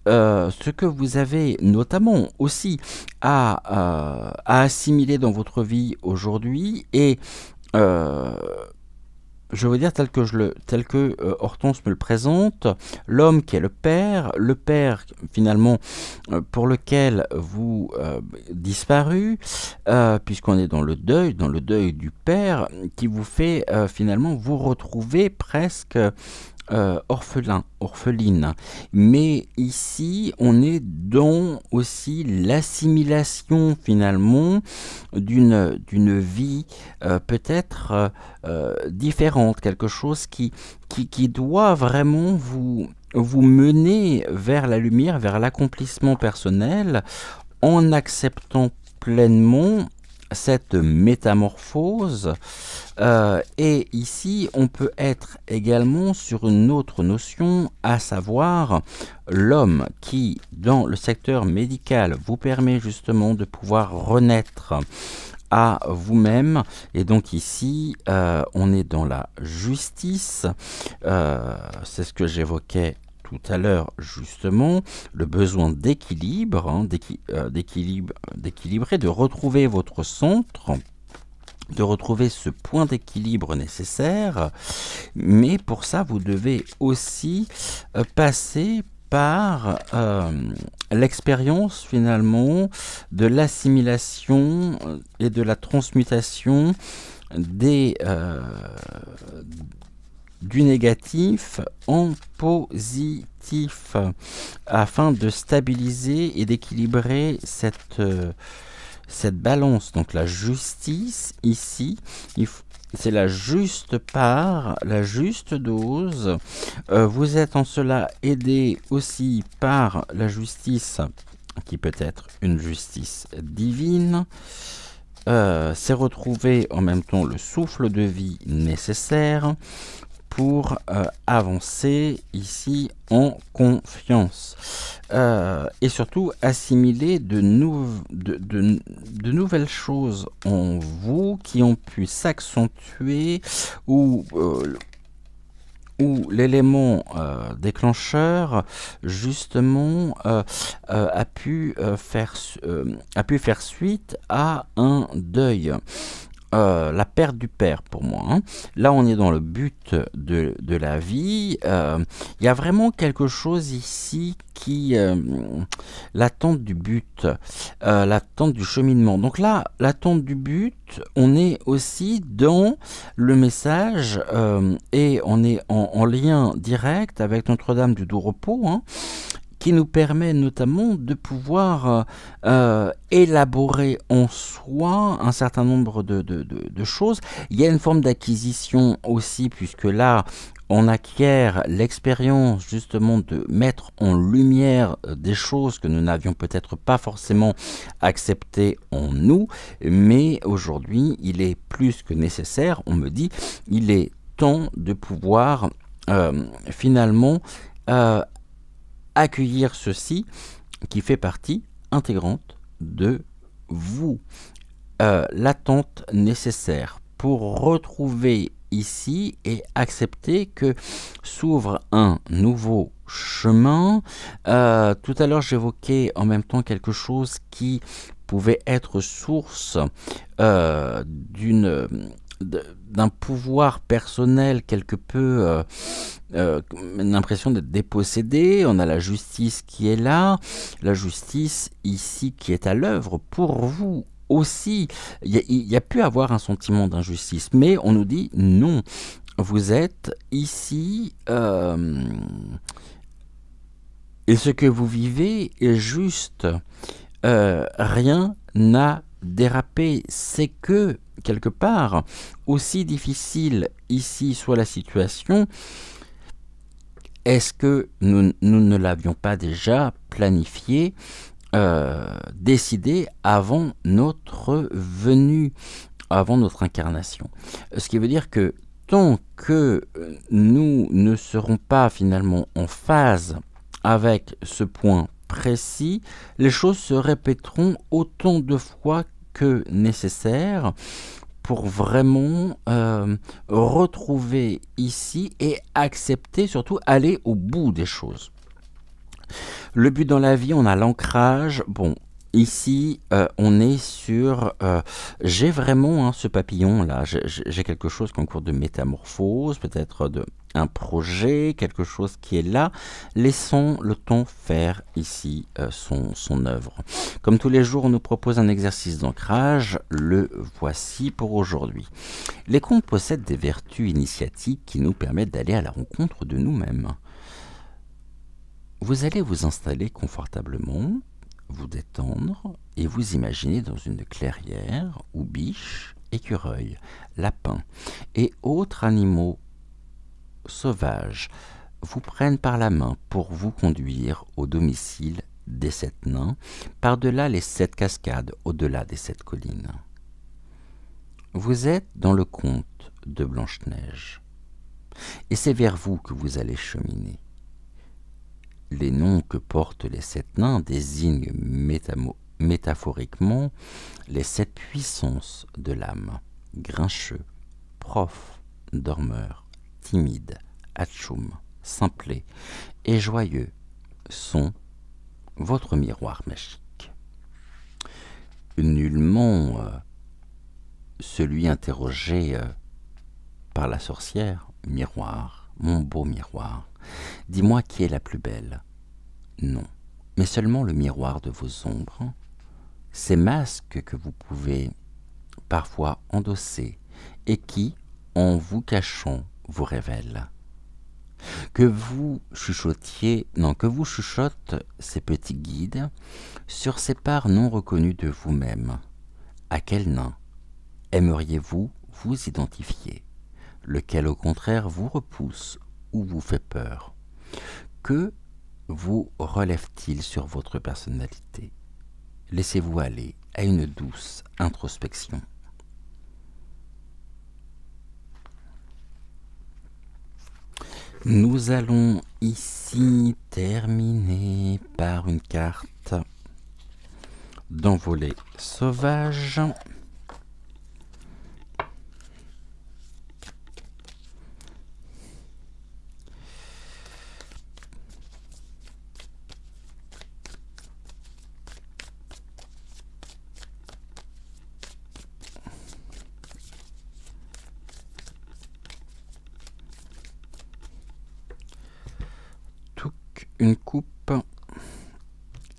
S1: ce que vous avez notamment aussi à assimiler dans votre vie aujourd'hui est je veux dire tel que Hortense me le présente, l'homme qui est le père finalement pour lequel vous disparu, puisqu'on est dans le deuil du père, qui vous fait finalement vous retrouver presque orpheline. Mais ici, on est dans aussi l'assimilation finalement d'une vie peut-être différente, quelque chose qui doit vraiment vous mener vers la lumière, vers l'accomplissement personnel, en acceptant pleinement cette métamorphose. Et ici, on peut être également sur une autre notion, à savoir l'homme qui, dans le secteur médical, vous permet justement de pouvoir renaître à vous-même. Et donc ici, on est dans la justice. C'est ce que j'évoquais tout à l'heure, justement, le besoin d'équilibre, d'équilibrer, de retrouver votre centre, de retrouver ce point d'équilibre nécessaire. Mais pour ça, vous devez aussi passer par l'expérience finalement de l'assimilation et de la transmutation du négatif en positif afin de stabiliser et d'équilibrer cette balance. Donc la justice ici, c'est la juste part, la juste dose. Vous êtes en cela aidé aussi par la justice, qui peut être une justice divine. C'est retrouver en même temps le souffle de vie nécessaire pour avancer ici en confiance et surtout assimiler de nouvelles choses en vous qui ont pu s'accentuer ou l'élément déclencheur justement a pu faire suite à un deuil. La perte du père pour moi. Hein. Là, on est dans le but de la vie. Il y a vraiment quelque chose ici qui... l'attente du but, l'attente du cheminement. Donc là, l'attente du but, on est aussi dans le message et on est en lien direct avec Notre-Dame du Doux Repos, hein, qui nous permet notamment de pouvoir élaborer en soi un certain nombre de choses. Il y a une forme d'acquisition aussi, puisque là, on acquiert l'expérience justement de mettre en lumière des choses que nous n'avions peut-être pas forcément acceptées en nous, mais aujourd'hui, il est plus que nécessaire, on me dit, il est temps de pouvoir finalement accueillir ceci qui fait partie intégrante de vous. L'attente nécessaire pour retrouver ici et accepter que s'ouvre un nouveau chemin. Tout à l'heure, j'évoquais en même temps quelque chose qui pouvait être source d'un pouvoir personnel quelque peu l'impression d'être dépossédé. On a la justice qui est là, la justice ici qui est à l'œuvre pour vous aussi. Il y a pu avoir un sentiment d'injustice, mais on nous dit non, vous êtes ici et ce que vous vivez est juste. Rien n'a dérapé. C'est que quelque part, aussi difficile ici soit la situation, est-ce que nous ne l'avions pas déjà planifié, décidé avant notre venue, avant notre incarnation? Ce qui veut dire que tant que nous ne serons pas finalement en phase avec ce point précis, les choses se répéteront autant de fois que nécessaire pour vraiment retrouver ici et accepter, surtout aller au bout des choses. Le but dans la vie, on a l'ancrage. Bon, ici, on est sur... j'ai vraiment ce papillon là, j'ai quelque chose qui est en cours de métamorphose, peut-être un projet, quelque chose qui est là. Laissons le temps faire ici son œuvre. Comme tous les jours, on nous propose un exercice d'ancrage. Le voici pour aujourd'hui. Les contes possèdent des vertus initiatiques qui nous permettent d'aller à la rencontre de nous-mêmes. Vous allez vous installer confortablement, vous détendre et vous imaginer dans une clairière où biches, écureuils, lapins et autres animaux sauvages vous prennent par la main pour vous conduire au domicile des 7 nains, par-delà les 7 cascades, au-delà des 7 collines. Vous êtes dans le conte de Blanche-Neige, et c'est vers vous que vous allez cheminer. Les noms que portent les 7 nains désignent métaphoriquement les 7 puissances de l'âme: grincheux, prof, dormeur, timide, atchoum, simplet et joyeux sont votre miroir magique. Nullement celui interrogé par la sorcière: miroir, mon beau miroir, dis-moi qui est la plus belle. Non, mais seulement le miroir de vos ombres, ces masques que vous pouvez parfois endosser et qui, en vous cachant vous révèle. Que vous chuchotiez, non, que vous chuchotent ces petits guides sur ces parts non reconnues de vous-même. À quel nain aimeriez-vous vous identifier? Lequel au contraire vous repousse ou vous fait peur? Que vous relève-t-il sur votre personnalité? Laissez-vous aller à une douce introspection. Nous allons ici terminer par une carte d'envolée sauvage. Une coupe,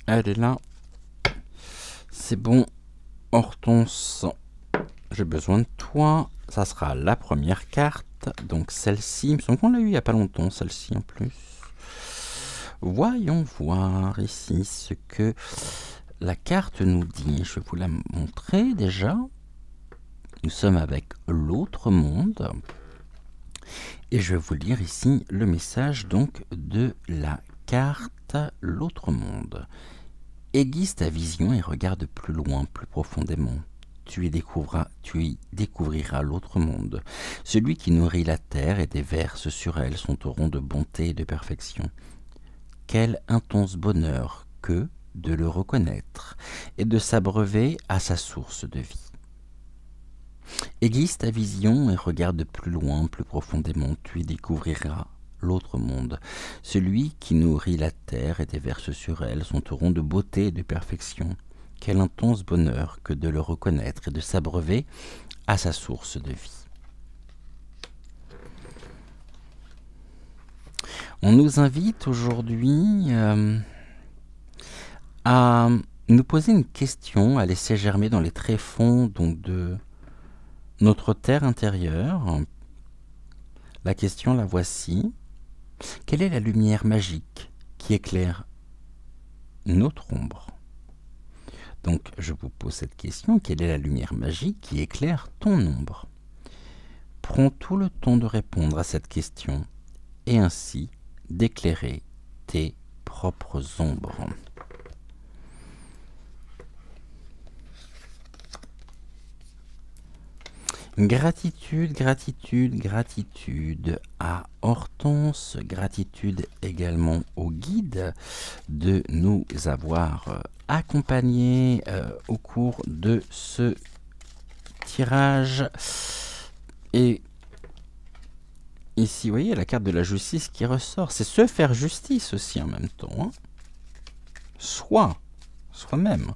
S1: elle est là, c'est bon. Hortense, j'ai besoin de toi, ça sera la première carte, donc celle-ci, il me semble qu'on l'a eu il n'y a pas longtemps, celle-ci en plus. Voyons voir ici ce que la carte nous dit, je vais vous la montrer déjà. Nous sommes avec l'autre monde, et je vais vous lire ici le message donc de la carte l'autre monde. Aiguise ta vision et regarde plus loin, plus profondément. Tu y découvriras l'autre monde, celui qui nourrit la terre et déverse sur elle son torrent de bonté et de perfection. Quel intense bonheur que de le reconnaître et de s'abreuver à sa source de vie. Aiguise ta vision et regarde plus loin, plus profondément. Tu y découvriras l'autre monde, celui qui nourrit la terre et déverse sur elle son torrent de beauté et de perfection. Quel intense bonheur que de le reconnaître et de s'abreuver à sa source de vie. On nous invite aujourd'hui à nous poser une question, à laisser germer dans les tréfonds donc de notre terre intérieure. La question, la voici. Quelle est la lumière magique qui éclaire notre ombre? Donc, je vous pose cette question. Quelle est la lumière magique qui éclaire ton ombre? Prends tout le temps de répondre à cette question et ainsi d'éclairer tes propres ombres. Gratitude, gratitude, gratitude à Hortense, gratitude également au guide de nous avoir accompagnés au cours de ce tirage. Et ici, vous voyez la carte de la justice qui ressort, c'est se faire justice aussi en même temps. Hein. Soi-même.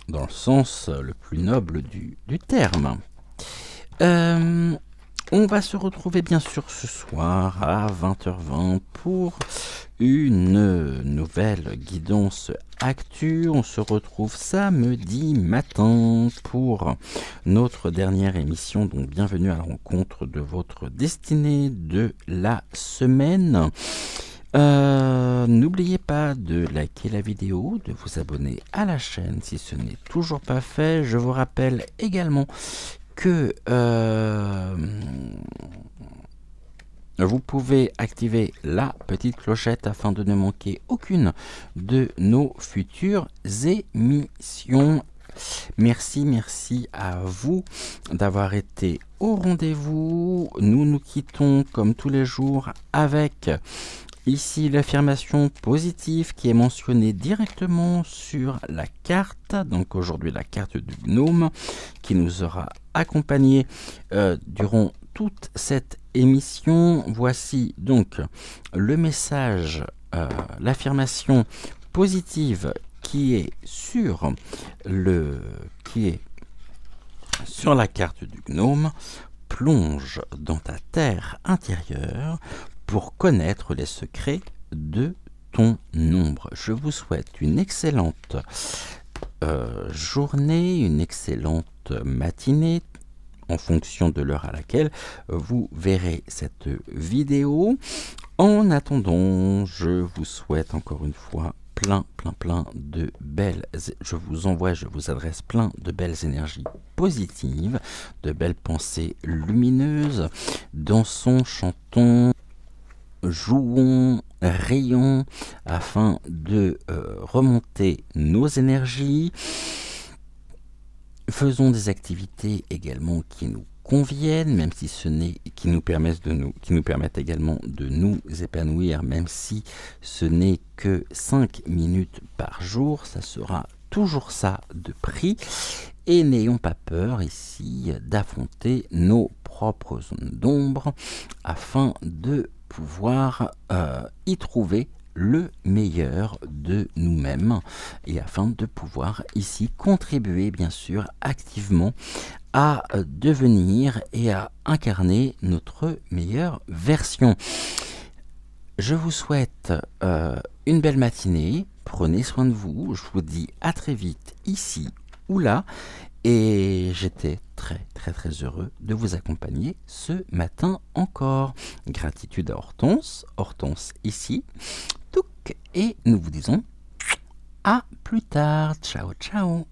S1: Dans le sens le plus noble du terme. On va se retrouver bien sûr ce soir à 20h20 pour une nouvelle guidance actu. On se retrouve samedi matin pour notre dernière émission. Donc bienvenue à la rencontre de votre destinée de la semaine. N'oubliez pas de liker la vidéo, de vous abonner à la chaîne si ce n'est toujours pas fait. Je vous rappelle également que vous pouvez activer la petite clochette afin de ne manquer aucune de nos futures émissions. Merci à vous d'avoir été au rendez-vous. Nous nous quittons comme tous les jours avec ici l'affirmation positive qui est mentionnée directement sur la carte. Donc aujourd'hui la carte du gnome qui nous aura accompagné durant toute cette émission. Voici donc le message, l'affirmation positive qui est sur la carte du gnome. Plonge dans ta terre intérieure pour connaître les secrets de ton ombre. Je vous souhaite une excellente journée, une excellente matinée. en fonction de l'heure à laquelle vous verrez cette vidéo. En attendant, je vous souhaite encore une fois plein de belles... Je vous adresse plein de belles énergies positives, de belles pensées lumineuses. Dansons, chantons, jouons, rayons afin de remonter nos énergies. Faisons des activités également qui nous conviennent, même si qui nous permettent également de nous épanouir, même si ce n'est que 5 minutes par jour, ça sera toujours ça de prix. Et n'ayons pas peur ici d'affronter nos propres zones d'ombre afin de pouvoir y trouver le meilleur de nous-mêmes et afin de pouvoir ici contribuer bien sûr activement à devenir et à incarner notre meilleure version. Je vous souhaite une belle matinée, prenez soin de vous, je vous dis à très vite ici ou là, et j'étais très heureux de vous accompagner ce matin encore. Gratitude à Hortense ici, touc, et nous vous disons à plus tard, ciao ciao.